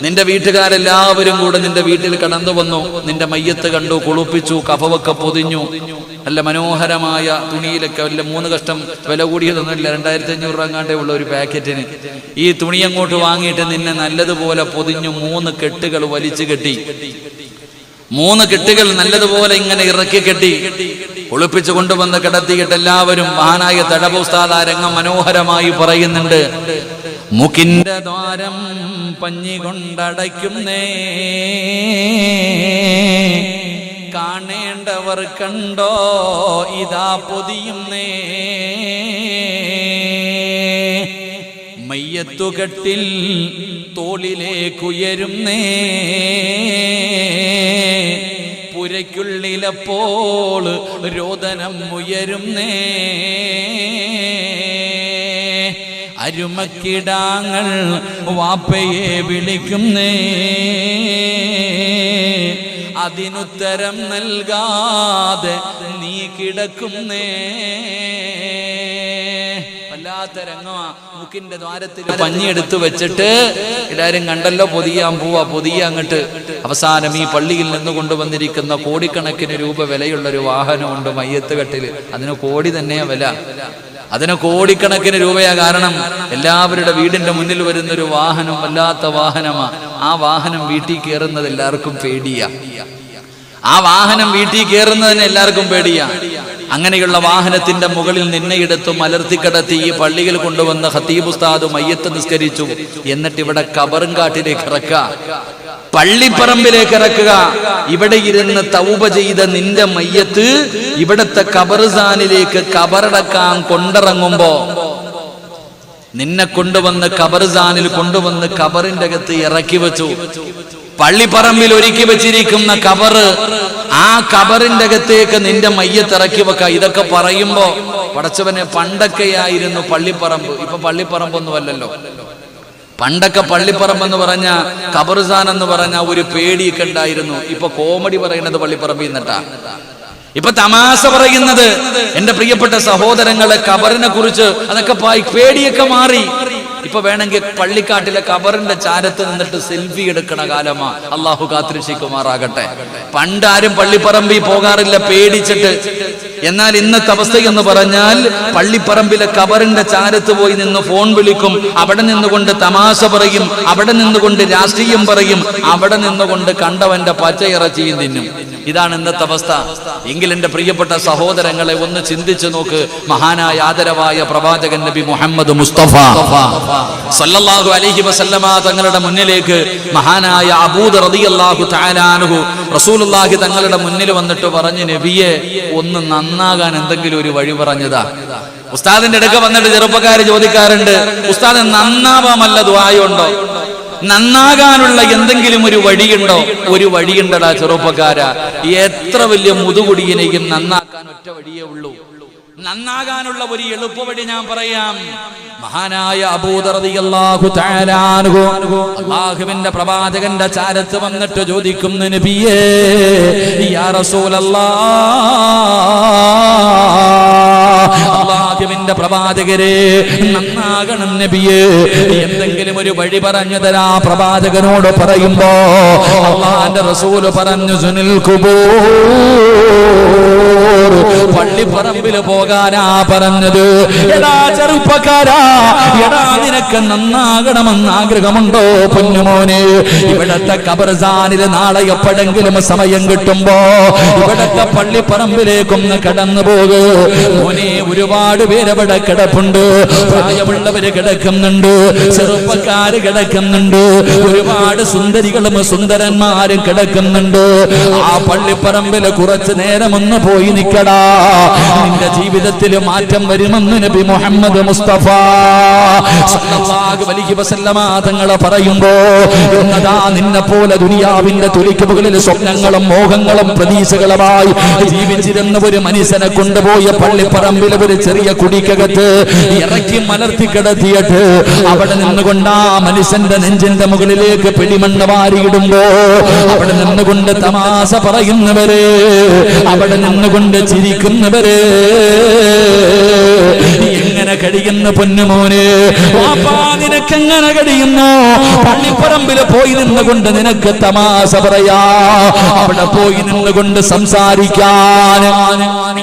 നിന്റെ വീട്ടുകാരെല്ലാവരും കൂടെ നിന്റെ വീട്ടിൽ കടന്നു വന്നു. നിന്റെ മയ്യത്ത് കണ്ടു, കുളിപ്പിച്ചു, കഫവൊക്കെ പൊതിഞ്ഞു. നല്ല മനോഹരമായ തുണിയിലൊക്കെ വല്ല 3 കഷ്ടം വില കൂടിയതൊന്നുമില്ല, 2500 രൂപ അങ്ങാണ്ടേ ഉള്ള ഒരു പാക്കറ്റിന്. ഈ തുണി അങ്ങോട്ട് വാങ്ങിയിട്ട് നിന്നെ നല്ലതുപോലെ പൊതിഞ്ഞു 3 കെട്ടുകൾ വലിച്ചു കെട്ടി. 3 കെട്ടുകൾ നല്ലതുപോലെ ഇങ്ങനെ ഇറക്കി കെട്ടി കുളിപ്പിച്ചു കൊണ്ടുവന്ന് കിടത്തിയിട്ട് എല്ലാവരും മഹാനായ തഴവ ഉസ്താദ് ആ രംഗം മനോഹരമായി പറയുന്നുണ്ട്. മുക്കിന്റെ ദ്വാരം പഞ്ഞി കൊണ്ടടയ്ക്കുന്നേ, കാണേണ്ടവർ കണ്ടോ ഇതാ പൊതിയുന്നേ. മയ്യത്തുകെട്ടിൽ തോളിലേക്കുയരുന്നേ, പുരയ്ക്കുള്ളിലപ്പോൾ രോദനം ഉയരുന്നേ. അരുമക്കിടാങ്ങൾ വാപ്പയെ വിളിക്കുന്നേ, അതിനുത്തരം നൽകാതെ നീ കിടക്കുന്നേ. വല്ലാത്ത രംഗമാ. മുക്കിന്റെ ദ്വാരത്തിൽ പഞ്ഞിയെടുത്ത് വെച്ചിട്ട് എല്ലാരും കണ്ടല്ലോ, പൊതിയാൻ പോവാ, പൊതിയ അങ്ങട്ട്. അവസാനം ഈ പള്ളിയിൽ നിന്ന് കൊണ്ടുവന്നിരിക്കുന്ന കോടിക്കണക്കിന് രൂപ വിലയുള്ള ഒരു വാഹനമുണ്ട് മയ്യത്ത് കെട്ടില്. അതിന് കോടി തന്നെയാ വില, അതിന് കോടിക്കണക്കിന് രൂപയാ. കാരണം എല്ലാവരുടെ വീടിന്റെ മുന്നിൽ വരുന്നൊരു വാഹനം വല്ലാത്ത വാഹനമാ. ആ വാഹനം വീട്ടിൽ കയറുന്നത് എല്ലാവർക്കും പേടിയാ. ആ വാഹനം വീട്ടിൽ കയറുന്നതിന് എല്ലാവർക്കും പേടിയാ. അങ്ങനെയുള്ള വാഹനത്തിന്റെ മുകളിൽ നിന്നെ എടുത്തു മലർത്തിക്കിടത്തി ഈ പള്ളിയിൽ കൊണ്ടുവന്ന ഖതീബ് ഉസ്താദ് മയ്യത്ത് നിസ്കരിച്ചു. എന്നിട്ട് ഇവിടെ കബറും കാട്ടിലേക്ക് ഇറക്കുക, പള്ളിപ്പറമ്പിലേക്ക് ഇറക്കുക. ഇവിടെ ഇരുന്ന് തൗബ ചെയ്ത നിന്റെ മയ്യത്ത് ഇവിടത്തെ ഖബർസാനിലേക്ക് കബറടക്കാൻ കൊണ്ടിറങ്ങുമ്പോ നിന്നെ കൊണ്ടുവന്ന് ഖബർസാനിൽ കൊണ്ടുവന്ന് ഖബറിന്റെ അകത്ത് ഇറക്കി വെച്ചു. പള്ളിപ്പറമ്പിൽ ഒരുക്കി വെച്ചിരിക്കുന്ന ഖബറ്, ആ ഖബറിന്റെ അകത്തേക്ക് നിന്റെ മയ്യത്ത് ഇറക്കി വെക്ക. ഇതൊക്കെ പറയുമ്പോ പടച്ചവനെ, പണ്ടൊക്കെയായിരുന്നു പള്ളിപ്പറമ്പ്, ഇപ്പൊ പള്ളിപ്പറമ്പൊന്നുമല്ലല്ലോ. പണ്ടൊക്കെ പള്ളിപ്പറമ്പെന്ന് പറഞ്ഞ ഖബർസാൻ എന്ന് പറഞ്ഞ ഒരു പേടിയൊക്കെ ഉണ്ടായിരുന്നു. ഇപ്പൊ കോമഡി പറയുന്നത് പള്ളിപ്പറമ്പിൽ നിന്നിട്ടാ, ഇപ്പൊ തമാശ പറയുന്നത്. എന്റെ പ്രിയപ്പെട്ട സഹോദരങ്ങളെ, ഖബറിനെ കുറിച്ച് അതൊക്കെ പേടിയൊക്കെ മാറി. ഇപ്പൊ വേണമെങ്കിൽ പള്ളിക്കാട്ടിലെ ഖബറിന്റെ ചാരത്ത് നിന്നിട്ട് സെൽഫി എടുക്കണ കാലമാ. അള്ളാഹു കാത്തിരക്ഷിക്കുമാറാകട്ടെ. പണ്ടാരും പള്ളിപ്പറമ്പിൽ പോകാറില്ല പേടിച്ചിട്ട്. എന്നാൽ ഇന്നത്തെ അവസ്ഥയെന്ന് പറഞ്ഞാൽ പള്ളിപ്പറമ്പിലെ ഖബറിന്റെ ചാരത്ത് പോയി നിന്ന് ഫോൺ വിളിക്കും, അവിടെ നിന്നുകൊണ്ട് തമാശ പറയും, അവിടെ നിന്നുകൊണ്ട് രാഷ്ട്രീയം പറയും, അവിടെ നിന്നുകൊണ്ട് കണ്ടവന്റെ പച്ചയിറച്ചിയും തിന്നും. ഇതാണ് ഇന്നത്തെ അവസ്ഥ. എങ്കിൽ എന്റെ പ്രിയപ്പെട്ട സഹോദരങ്ങളെ, ഒന്ന് ചിന്തിച്ചു നോക്ക്. മഹാനായ ആദരവായ പ്രവാചകൻ നബി മുഹമ്മദ് മുസ്തഫ സല്ലല്ലാഹു അലൈഹി വസല്ലമ തങ്ങളുടെ മുന്നിലേക്ക് മഹാനായ അബൂദർ റളിയല്ലാഹു തആല അൻഹു റസൂലുള്ളാഹി തങ്ങളുടെ മുന്നിൽ വന്നിട്ട് പറഞ്ഞു, നബിയെ, ഒന്ന് നന്നാകാൻ എന്തെങ്കിലും ഒരു വഴി പറഞ്ഞതാ. ഉസ്താദിന്റെ അടുക്ക വന്നിട്ട് ചെറുപ്പക്കാര് ചോദിക്കാറുണ്ട്, ഉസ്താദ് നന്നാവാമല്ല ദുആയുണ്ടോ? നന്നാകാനുള്ള എന്തെങ്കിലും ഒരു വഴിയുണ്ടോ? ഒരു വഴിയുണ്ടടാ ചെറുപ്പക്കാരാ. എത്ര വലിയ മുതുകുടിയനെയും നന്നാക്കാൻ ഒറ്റ വഴിയേ ഉള്ളൂ. നന്നാകാനുള്ള ഒരു എളുപ്പവഴി ഞാൻ പറയാം. മഹാനായ അബൂദർ റളിയല്ലാഹു തആല അൻഹു അല്ലാഹുവിന്റെ പ്രവാചകന്റെ ചാരത്ത് വന്നിട്ട് ചോദിക്കുന്നു, നബിയേ, യാ റസൂലല്ലാഹ്, അല്ലാഹുവിന്റെ പ്രവാചകരെ, നന്നാകണം നബിയേ, എന്തെങ്കിലും ഒരു വഴി പറഞ്ഞു തരാ പ്രവാചകനോട് പറയുമ്പോ അല്ലാഹുവിന്റെ റസൂല് പറഞ്ഞു, സുനിൽ ഖുബൂർ, പള്ളിപ്പറമ്പില് പോകാനാ പറഞ്ഞത്. എടാ ചെറുപ്പക്കാരാ, എടാ നിനക്ക് നന്നാകണമെന്ന് ആഗ്രഹമുണ്ടോ പൊന്നുമോനെ? ഇവിടത്തെ ഖബർസാനിൽ നാളെ എപ്പോഴെങ്കിലും സമയം കിട്ടുമ്പോ ഇവിടത്തെ പള്ളിപ്പറമ്പിലേക്കൊന്ന് കടന്നു പോകു മോനെ. ഒരുപാട് പേരവിടെ കിടപ്പുണ്ട്, പ്രായമുള്ളവര് കിടക്കുന്നുണ്ട്, ചെറുപ്പക്കാര് കിടക്കുന്നുണ്ട്, ഒരുപാട് സുന്ദരികളും സുന്ദരന്മാരും കിടക്കുന്നുണ്ട്. ആ പള്ളിപ്പറമ്പില് കുറച്ചു നേരം ഒന്ന് പോയി നിക്കടാ, നിന്റെ ജീവിതത്തിൽ മാറ്റം വരുമെന്ന് നബി മുഹമ്മദ് മുസ്തഫ സല്ലല്ലാഹു അലൈഹി വസല്ലമ തങ്ങൾ പറയുമ്പോ, എന്നതാ നിന്നെ പോലെ ദുനിയാവിന്റെ തുലിക്കുകളിൽ സ്വപ്നങ്ങളും മോഹങ്ങളും പ്രതീക്ഷകളുമായി ജീവിച്ചിരുന്ന ഒരു മനുഷ്യനെ കൊണ്ടുപോയ പള്ളിപ്പറമ്പിലെ ഒരു ചെറിയ കുടിക്കകത്ത് ഇറക്കി മലർത്തി കിടത്തിയിട്ട് അവിടെ നിന്നുകൊണ്ട് ആ മനുഷ്യന്റെ നെഞ്ചിന്റെ മുകളിലേക്ക് പിടിമണ്ണ് വാരിയിടുമ്പോ അവിടെ നിന്നുകൊണ്ട് തമാശ പറയുന്നവരെ, അവിടെ നിന്നുകൊണ്ട് ചിരിക്കുന്നവരെ, എങ്ങനെ കഴിയുന്ന പൊന്നുമോനെ? വാപ്പാ നിനക്കെങ്ങനെ കഴിയുന്നു? പള്ളിപ്പറമ്പിൽ പോയി നിന്നുകൊണ്ട് നിനക്ക് തമാശ പറയാ, അവിടെ പോയി നിന്നുകൊണ്ട് സംസാരിക്കാൻ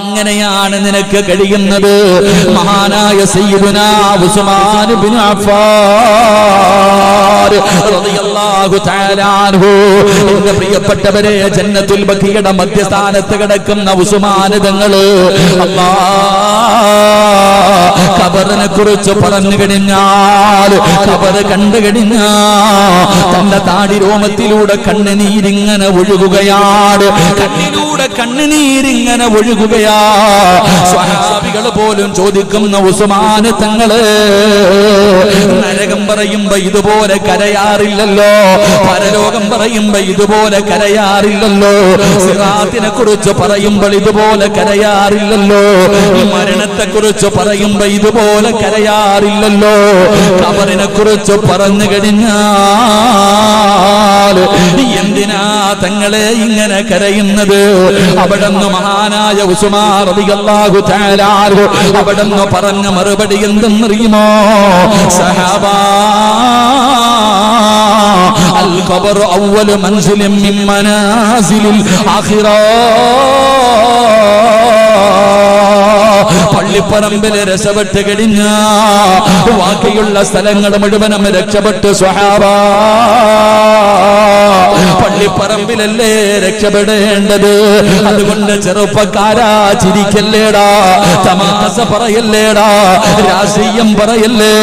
എങ്ങനെയാണ് നിനക്ക് കഴിയുന്നത്? മഹാനായ സയ്യിദുനാ ഉസ്മാൻ ഇബ്നു അഫ്ഫാൻ റളിയല്ലാഹു തആല അൻഹു, എന്റെ പ്രിയപ്പെട്ടവരെ, ജന്നത്തുൽ ബഖിയുടെ മധ്യസ്ഥാനത്ത് കിടക്കുന്ന ഉസ്മാൻ തങ്ങള് ഖബറിനെ കുറിച്ച് പറഞ്ഞു കഴിഞ്ഞാൽ, ഖബർ കണ്ടു കഴിഞ്ഞാൽ തന്റെ താടി രോമത്തിലൂടെ കണ്ണുനീരിങ്ങനെ ഒഴുകുകയാണ്, കണ്ണിലൂടെ കണ്ണുനീരിങ്ങനെ ഒഴുകുകയാ. സ്വഹാബികൾ പോലും ചോദിക്കുന്ന ഉസ്മാൻ തങ്ങള്, നരകം പറയുമ്പോ ഇതുപോലെ കരയാറില്ലല്ലോ, പരലോകം പറയുമ്പോ ഇതുപോലെ കരയാറില്ലല്ലോ, സിറാത്തിനെ കുറിച്ച് പറയുമ്പോൾ ഇതുപോലെ കരയാറില്ലല്ലോ, മരണത്തെ കുറിച്ച് പറയുമ്പോ ഇതുപോലെ കരയാറില്ലല്ലോ, ഖബറിനെ കുറിച്ച് പറഞ്ഞു കഴിഞ്ഞാൽ എന്തിനാ തങ്ങളെ ഇങ്ങനെ കരയുന്നത്? അവിടുന്ന് മഹാനായ ഉസ്മാൻ റളിയല്ലാഹു തആല അൻഹു അവിടുന്ന് പറഞ്ഞ മറുപടി എന്തെന്നറിയുമോ? സഹാബാ, അൽ ഖബർ അവ്വലു മൻസിലിൻ മിൻ മനാസിലിൽ ആഖിറ. പള്ളിപ്പറമ്പില് രക്ഷപ്പെട്ട് കഴിഞ്ഞ ബാക്കിയുള്ള സ്ഥലങ്ങൾ മുഴുവനും രക്ഷപ്പെട്ടു സ്വഹാബാ. പള്ളിപ്പറമ്പിലല്ലേ രക്ഷപ്പെടേണ്ടത്? അതുകൊണ്ട് ചെറുപ്പക്കാരാ, ചിരിക്കല്ലേടാ, തമാശ പറയല്ലേടാ, രാഷ്ട്രീയം പറയല്ലേ,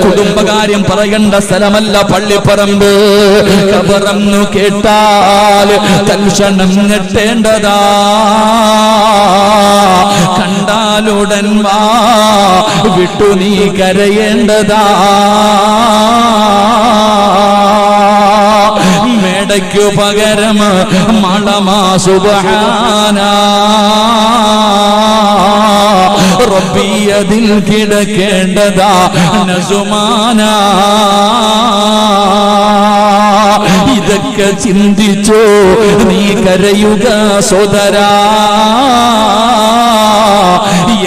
കുടുംബകാര്യം പറയേണ്ട സ്ഥലമല്ല പള്ളിപ്പറമ്പ്. ഖബറെന്നു കേട്ടാൽ തൽക്ഷണം ഞെട്ടേണ്ടതാ, കണ്ടാലുടൻ വാ വിട്ടു നീ കരയേണ്ടതാ. മേടയ്ക്കു പകരം മളമാ സുബ്ഹാനാ, റബ്ബി അതിൽ കിടക്കേണ്ടതാ നസുമാനാ. ഇതൊക്കെ ചിന്തിച്ചു നീ കരയുക സോദരാ,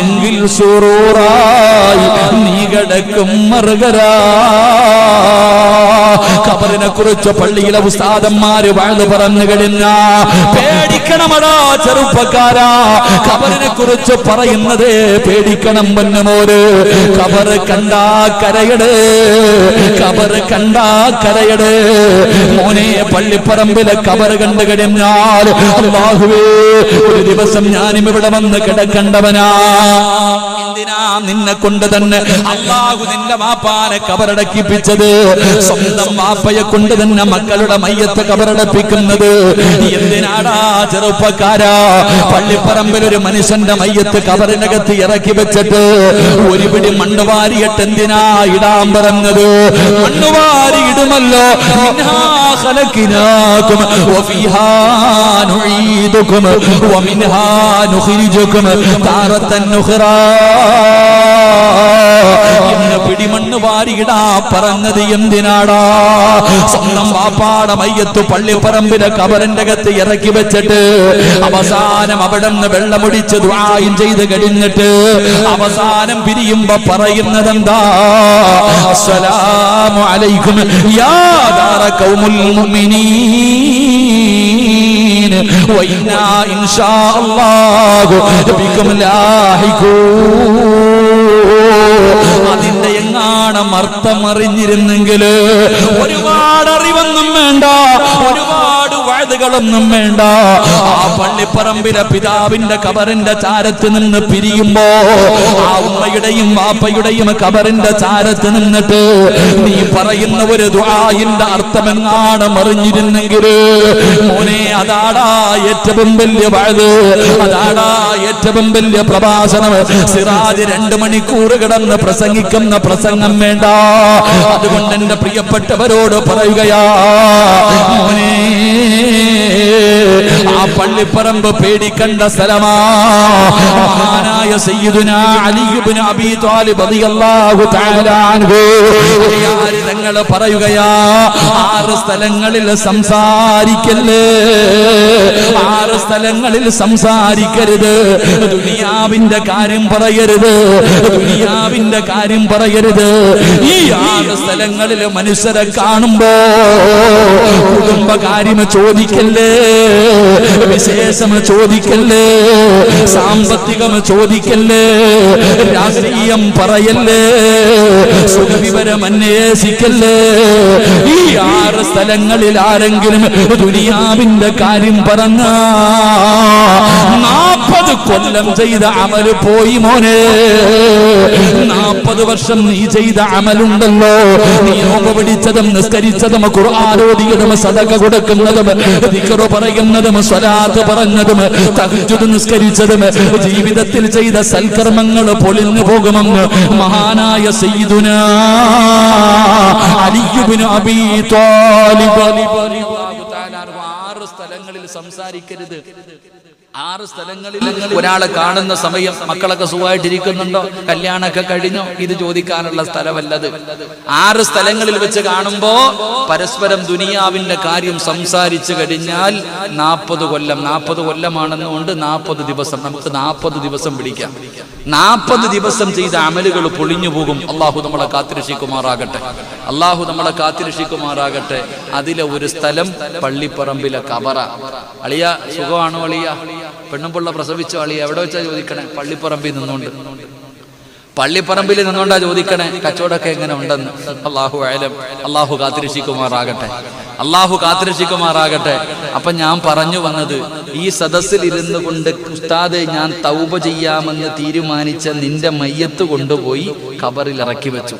എങ്കിൽ സുറൂറായി നീ കിടക്കും മറുകരാ. ഖബറിനെ കുറിച്ച് പള്ളിയിലെ ഉസ്താദന്മാര് വഅദ് പറഞ്ഞു കഴിഞ്ഞ പേടിക്കണമടാ ചെറുപ്പക്കാരാ. ഖബറിനെ കുറിച്ച് പറയുന്നത് പേടിക്കണം പൊന്നുമോര്. ഖബർ കണ്ടാ കരയടേ, ഖബർ കണ്ടാ കരയടേ മോനെ. പള്ളിപ്പറമ്പിലെ ഖബർ കണ്ടു കഴിഞ്ഞാൽ അല്ലാഹുവേ, ഒരു ദിവസം ഞാനും ഇവിടെ വന്ന് കിടക്കണ്ടവനാ. എന്തിനാ? നിന്നെ കൊണ്ട് തന്നെ അല്ലാഹു നിന്റെ വാപ്പാനെ ഖബറടക്കിപ്പിച്ചത്. സ്വന്തം വാപ്പയെ കൊണ്ട് തന്നെ മക്കളുടെ മയ്യത്ത് ഖബറടപ്പിക്കുന്നത് എന്തിനാടാ ചെറുപ്പക്കാരാ? പള്ളിപ്പറമ്പിൽ ഒരു മനുഷ്യന്റെ മയ്യത്ത് ഖബറിനകത്ത് ഇറക്കി വെച്ചിട്ട് ഒരു പിടി മണ്ണുവാരിയിട്ട് എന്തിനാ ഇടാൻ പറഞ്ഞത്? മണ്ണുവാരി ഇടുമല്ലോ. മിൻഹാ ഖലഖനാകും വഫീഹാ നുഈദുകും വമിൻഹാ നുഖ്രിജുകും താറത്തൻ നുഖ്റാ. പിടിമണ്ണ് വാരിയിടാ പറഞ്ഞത് എന്തിനാടാ? സ്വന്തം വാപ്പാടെ മയ്യത്ത് പള്ളിപ്പറമ്പിലെ ഖബറിന്റെ അകത്ത് ഇറക്കി വെച്ചിട്ട് അവസാനം അവിടെ നിന്ന് വെള്ളമൊടിച്ച് ദുആയും ചെയ്ത് കഴിഞ്ഞിട്ട് അവസാനം പിരിയുമ്പോ പറയുന്നത് എന്താ? അസ്സലാമു അലൈക്കും യാ ദാറ ഖൗമുൽ മുഅ്മിനീൻ വ ഇന്നാ ഇൻഷാ അല്ലാഹു ബികും ലാഹിഖൂൻ. അതിന്റെ എങ്ങാണം അർത്ഥം അറിഞ്ഞിരുന്നെങ്കിൽ ഒരുപാട് അറിവൊന്നും വേണ്ട, ഒരുപാട് വഅദുകളൊന്നും വേണ്ട. ആ പള്ളിപ്പറമ്പിലെ പിതാവിന്റെ ഖബറിന്റെ ചാരത്ത് നിന്ന് പിരിയുമ്പോ ആ ഉമ്മയുടെയും വാപ്പയുടെയും ഖബറിന്റെ ചാരത്ത് നിന്നിട്ട് നീ പറയുന്ന ഒരു ദുആഇന്റെ അർത്ഥം എങ്ങാണം അറിഞ്ഞിരുന്നെങ്കിൽ മോനെ, അതാടാ ഏറ്റവും വലിയ വഅദ്, അതാടാ ഏറ്റവും വലിയ പ്രഭാഷണം. സിറാജ് 2 മണിക്കൂർ കിടന്ന് പ്രസംഗിക്കുന്ന പ്രസംഗം വേണ്ട. അതുകൊണ്ട് എന്റെ പ്രിയപ്പെട്ടവരോട് പറയുകയാ, മോനെ ആ പള്ളിപ്പറമ്പ് പേടിക്കണ്ട സ്ഥലമാ. മഹാനായ സയ്യിദുനാ അലി ഇബ്നു അബീ ത്വാലിബ് റളിയല്ലാഹു തആല അൻഹു തങ്ങൾ പറയുകയാ, 6 സ്ഥലങ്ങളിൽ സംസാരിക്കല്ലേ, 6 സ്ഥലങ്ങളിൽ സംസാരിക്കരുത്. ദുനിയാവിന്റെ കാര്യം പറയരുത്, ദുനിയാവിന്റെ കാര്യം പറയരുത്. ഈ 6 സ്ഥലങ്ങളിൽ മനുഷ്യരെ കാണുമ്പോ കുടുംബകാര്യം ചോദിക്കല്ലേ, വിശേഷം ചോദിക്കല്ലേ, സാമ്പത്തികം ചോദിക്കല്ലേ, രാഷ്ട്രീയം പറയല്ലേ, സുഖവിവരം അന്വേഷിക്കല്ലേ. ഈ 6 സ്ഥലങ്ങളിൽ ആരെങ്കിലും ദുനിയാവിന്റെ കാര്യം പറഞ്ഞ 40 കൊല്ലം ചെയ്ത അമല് പോയി മോനെ. 40 വർഷം നീ ചെയ്ത അമലുണ്ടല്ലോ, നീ നോമ്പ് പിടിച്ചതും നിസ്കരിച്ചതും ഖുർആൻ ഓതിയതും സദഖ കൊടുക്കുന്നതും ദിക്ർ പറയുന്നതും സ്വലാത്ത് പറഞ്ഞതും തഹജ്ജുദ് നിസ്കരിച്ചതും ജീവിതത്തിൽ ചെയ്ത സൽക്കർമ്മങ്ങൾ പൊളിഞ്ഞു പോകുമെന്ന് മഹാനായ സയ്യിദുനാ അലി ഇബ്നു അബീ ത്വാലിബ് റളിയല്ലാഹു തആല 6 സ്ഥലങ്ങളിൽ സംസാരിക്കരുത്. 6 സ്ഥലങ്ങളിൽ ഒരാളെ കാണുന്ന സമയം മക്കളൊക്കെ സുഖമായിട്ടിരിക്കുന്നുണ്ടോ, കല്യാണമൊക്കെ കഴിഞ്ഞോ, ഇത് ചോദിക്കാനുള്ള സ്ഥലമല്ലത്. 6 സ്ഥലങ്ങളിൽ വെച്ച് കാണുമ്പോ പരസ്പരം ദുനിയാവിന്റെ കാര്യം സംസാരിച്ചു കഴിഞ്ഞാൽ 40 കൊല്ലം 40 കൊല്ലമാണെന്നുകൊണ്ട് 40 ദിവസം നമുക്ക് 40 ദിവസം പിടിക്കാം. 40 ദിവസം ചെയ്ത അമലുകൾ പൊളിഞ്ഞു പോകും. അള്ളാഹു നമ്മളെ കാത്തിരക്ഷിക്കുമാറാകട്ടെ, അള്ളാഹു നമ്മളെ കാത്തിരക്ഷിക്കുമാറാകട്ടെ. അതിലെ ഒരു സ്ഥലം പള്ളിപ്പറമ്പിലെ കബറ. അളിയ സുഖമാണോ അളിയ? പെണ്ണുപിള്ള പ്രസവിച്ചോ അളിയ? എവിടെ വെച്ചാ ചോദിക്കണേ? പള്ളിപ്പറമ്പിൽ നിന്നുകൊണ്ട്, പള്ളിപ്പറമ്പിൽ നിന്നുകൊണ്ടാ ചോദിക്കണേ കച്ചവടമൊക്കെ എങ്ങനെ ഉണ്ടെന്ന്. അള്ളാഹു ആലം. അള്ളാഹു കാത്തിരക്ഷിക്കുമാറാകട്ടെ, അള്ളാഹു കാത്തിരക്ഷിക്കുമാറാകട്ടെ. അപ്പൊ ഞാൻ പറഞ്ഞു വന്നത്, ഈ സദസ്സിൽ ഇരുന്നു കൊണ്ട് ഉസ്താദെ ഞാൻ തൗബ ചെയ്യാമെന്ന് തീരുമാനിച്ച നിന്റെ മയ്യത്ത് കൊണ്ടുപോയി ഖബറിൽ ഇറക്കി വെച്ചു,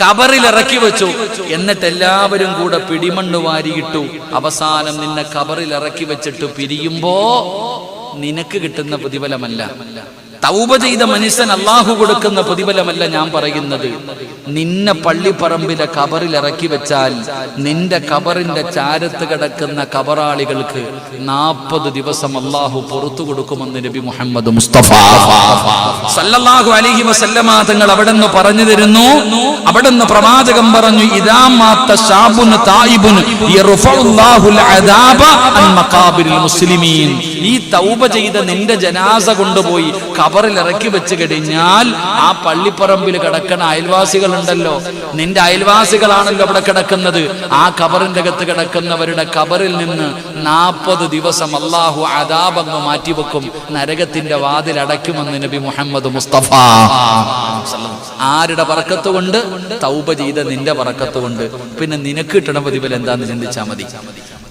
ഖബറിൽ ഇറക്കി വെച്ചു. എന്നിട്ട് എല്ലാവരും കൂടെ പിടിമണ്ണ് വാരിയിട്ടു. അവസാനം നിന്നെ ഖബറിൽ ഇറക്കി വെച്ചിട്ട് പിരിയുമ്പോ നിനക്ക് കിട്ടുന്ന പ്രതിഫലമല്ല, തൗബ ചെയ്ത മനുഷ്യൻ അള്ളാഹു കൊടുക്കുന്ന പ്രതിഫലമല്ല ഞാൻ പറയുന്നത്. നിന്നെ പള്ളിപ്പറമ്പിലെ ഖബറിൽ ഇറക്കി വെച്ചാൽ നിന്റെ ഖബറിന്റെ ചാരത്ത് കിടക്കുന്ന ഖബറാളികൾക്ക് 40 ദിവസം അള്ളാഹു പുറത്തു കൊടുക്കുമെന്ന് നബി മുഹമ്മദ് മുസ്തഫ സല്ലല്ലാഹു അലൈഹി വസല്ലമ തങ്ങൾ അവിടെന്ന് പറഞ്ഞു തരുന്നു. അവിടെന്ന് പ്രവാചകൻ പറഞ്ഞു, ഇദാ മാത ശാബുൻ തായിബുൻ യർഫഉല്ലാഹുൽ അദാബ അൻ മഖാബിരിൽ മുസ്ലിമീൻ. ഈ തൗബ ചെയ്ത നിന്റെ ജനാസ കൊണ്ടുപോയി ഖബറിൽ ഇറക്കി വെച്ച് കഴിഞ്ഞാൽ ആ പള്ളിപ്പറമ്പിൽ കിടക്കുന്ന അയൽവാസികളുണ്ടല്ലോ, നിന്റെ അയൽവാസികളാണല്ലോ അവിടെ കിടക്കുന്നത്. ആ ഖബറിന്റെ അകത്ത് കിടക്കുന്നവരുടെ ഖബറിൽ നിന്ന് 40 ദിവസം അള്ളാഹു അദാബങ്ങ് മാറ്റിവെക്കും, നരകത്തിന്റെ വാതിൽ അടയ്ക്കുമെന്ന് നബി മുഹമ്മദ് മുസ്തഫ. ആരുടെ ബർക്കത്ത് കൊണ്ട്? തൗബ ചെയ്ത നിന്റെ ബർക്കത്ത് കൊണ്ട്. പിന്നെ നിനക്ക് കിട്ടണ പ്രതിഫലം എന്താന്ന് ചിന്തിച്ചാൽ മതി.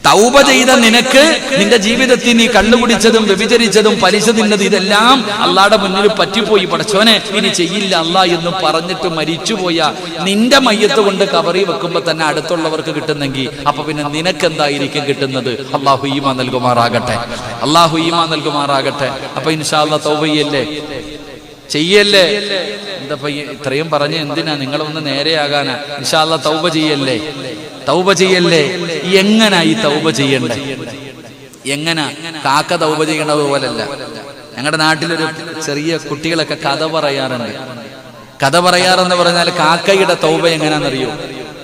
തൗബ ചെയ്ത നിനക്ക് നിന്റെ ജീവിതത്തിൽ നീ കള്ളുകുടിച്ചതും വ്യഭിചരിച്ചതും പലിശ തിന്നത് ഇതെല്ലാം അള്ളാഹുടെ മുന്നിൽ പറ്റിപ്പോയി, പടച്ചോനെ ഇനി ചെയ്യില്ല അല്ലാ എന്ന് പറഞ്ഞിട്ട് മരിച്ചുപോയ നിന്റെ മയ്യത്ത് കൊണ്ട് കബറി വെക്കുമ്പോ തന്നെ അടുത്തുള്ളവർക്ക് കിട്ടുന്നെങ്കിൽ അപ്പൊ പിന്നെ നിനക്കെന്തായിരിക്കും കിട്ടുന്നത്? അള്ളാഹു ഈമാൻ നൽകുമാറാകട്ടെ, അള്ളാഹു ഈമാൻ നൽകുമാറാകട്ടെ. അപ്പൊ ഇൻഷാ അല്ലാഹ് തൗബ ചെയ്യല്ലേ. എന്താ ഇത്രയും പറഞ്ഞ എന്തിനാ? നിങ്ങളൊന്ന് നേരെയാകാനാ. ഇൻഷാ അല്ലാഹ് തൗബ ചെയ്യല്ലേ, തൗബ ചെയ്യല്ലേ. എങ്ങനാ ഈ തൗബ ചെയ്യണ്ടേ? എങ്ങനാ? കാക്ക തൗബ ചെയ്യണത് പോലല്ല. ഞങ്ങളുടെ നാട്ടിലൊരു ചെറിയ കുട്ടികളൊക്കെ കഥ പറയാറുണ്ട്. കഥ പറയാറെന്ന് പറഞ്ഞാൽ കാക്കയുടെ തൗബ എങ്ങനാന്നറിയോ?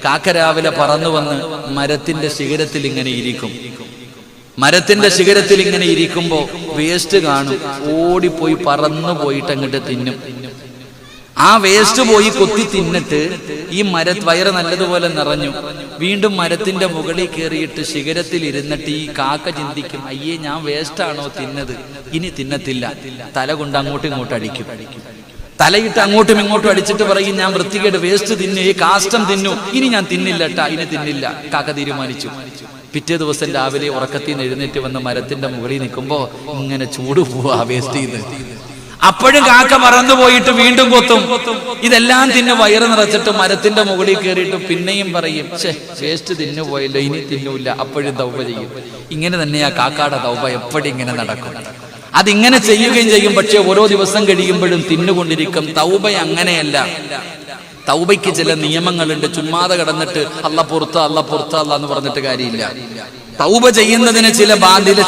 കാക്ക രാവിലെ പറന്നു വന്ന് മരത്തിന്റെ ശിഖരത്തിൽ ഇങ്ങനെ ഇരിക്കും. മരത്തിന്റെ ശിഖരത്തിൽ ഇങ്ങനെ ഇരിക്കുമ്പോ വേസ്റ്റ് കാണും, ഓടിപ്പോയി പറന്നു പോയിട്ട് അങ്ങോട്ട് തിന്നും. ആ വേസ്റ്റ് പോയി കൊത്തി തിന്നിട്ട് ഈ വയറ് നല്ലതുപോലെ നിറഞ്ഞു. വീണ്ടും മരത്തിന്റെ മുകളിൽ കയറിയിട്ട് ശിഖരത്തിൽ ഇരുന്നിട്ട് ഈ കാക്ക ചിന്തിക്കും, അയ്യേ ഞാൻ വേസ്റ്റാണോ തിന്നത്, ഇനി തിന്നത്തില്ല. തല കൊണ്ട് അങ്ങോട്ടും ഇങ്ങോട്ടും അടിക്കും. തലയിട്ട് അങ്ങോട്ടും ഇങ്ങോട്ടും അടിച്ചിട്ട് പറയും, ഞാൻ വൃത്തികേട് വേസ്റ്റ് തിന്നു, ഈ കാഷ്ടം തിന്നു, ഇനി ഞാൻ തിന്നില്ല ട്ടാ, ഇനി തിന്നില്ല. കാക്ക തീരുമാനിച്ചു. പിറ്റേ ദിവസം രാവിലെ ഉറക്കത്തിൽ നിന്ന് എഴുന്നേറ്റ് വന്ന് മരത്തിന്റെ മുകളിൽ നിൽക്കുമ്പോ ഇങ്ങനെ ചൂട് പോവാ വേസ്റ്റ് ചെയ്ത്. അപ്പോഴും കാക്ക പറന്നു പോയിട്ട് വീണ്ടും കൊത്തും. ഇതെല്ലാം തിന്ന് വയറ് നിറച്ചിട്ട് മരത്തിന്റെ മുകളിൽ കയറിയിട്ട് പിന്നെയും പറയും, വേസ്റ്റ് തിന്നു പോയല്ലോ, ഇനി തിന്നൂല്ല. അപ്പോഴും തൗബ ചെയ്യും. ഇങ്ങനെ തന്നെയാ കാക്കയുടെ തൗബ എപ്പോഴും ഇങ്ങനെ നടക്കും. അതിങ്ങനെ ചെയ്യുകയും ചെയ്യും. പക്ഷെ ഓരോ ദിവസം കഴിയുമ്പോഴും തിന്നുകൊണ്ടിരിക്കും. തൗബ അങ്ങനെയല്ല. തൗബയ്ക്ക് ചില നിയമങ്ങളുണ്ട്. ചുമ്മാതെ കിടന്നിട്ട് അല്ല പുറത്ത് എന്ന് പറഞ്ഞിട്ട് കാര്യമില്ല. തൗബ ചെയ്യുന്നതിന്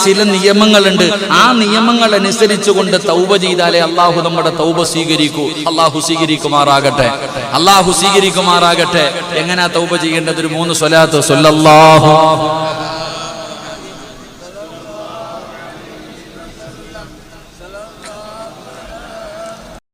ചില നിയമങ്ങളുണ്ട്. ആ നിയമങ്ങൾ അനുസരിച്ചുകൊണ്ട് തൗബ ചെയ്താലേ അള്ളാഹു നമ്മുടെ തൗബ സ്വീകരിക്കൂ. അള്ളാഹു സ്വീകരിക്കുമാറാകട്ടെ, അള്ളാഹു സ്വീകരിക്കുമാറാകട്ടെ. എങ്ങനെയാ തൗബ ചെയ്യേണ്ടത്? ഒരു 3 സ്വലാത്ത് സ്വല്ലല്ലാഹു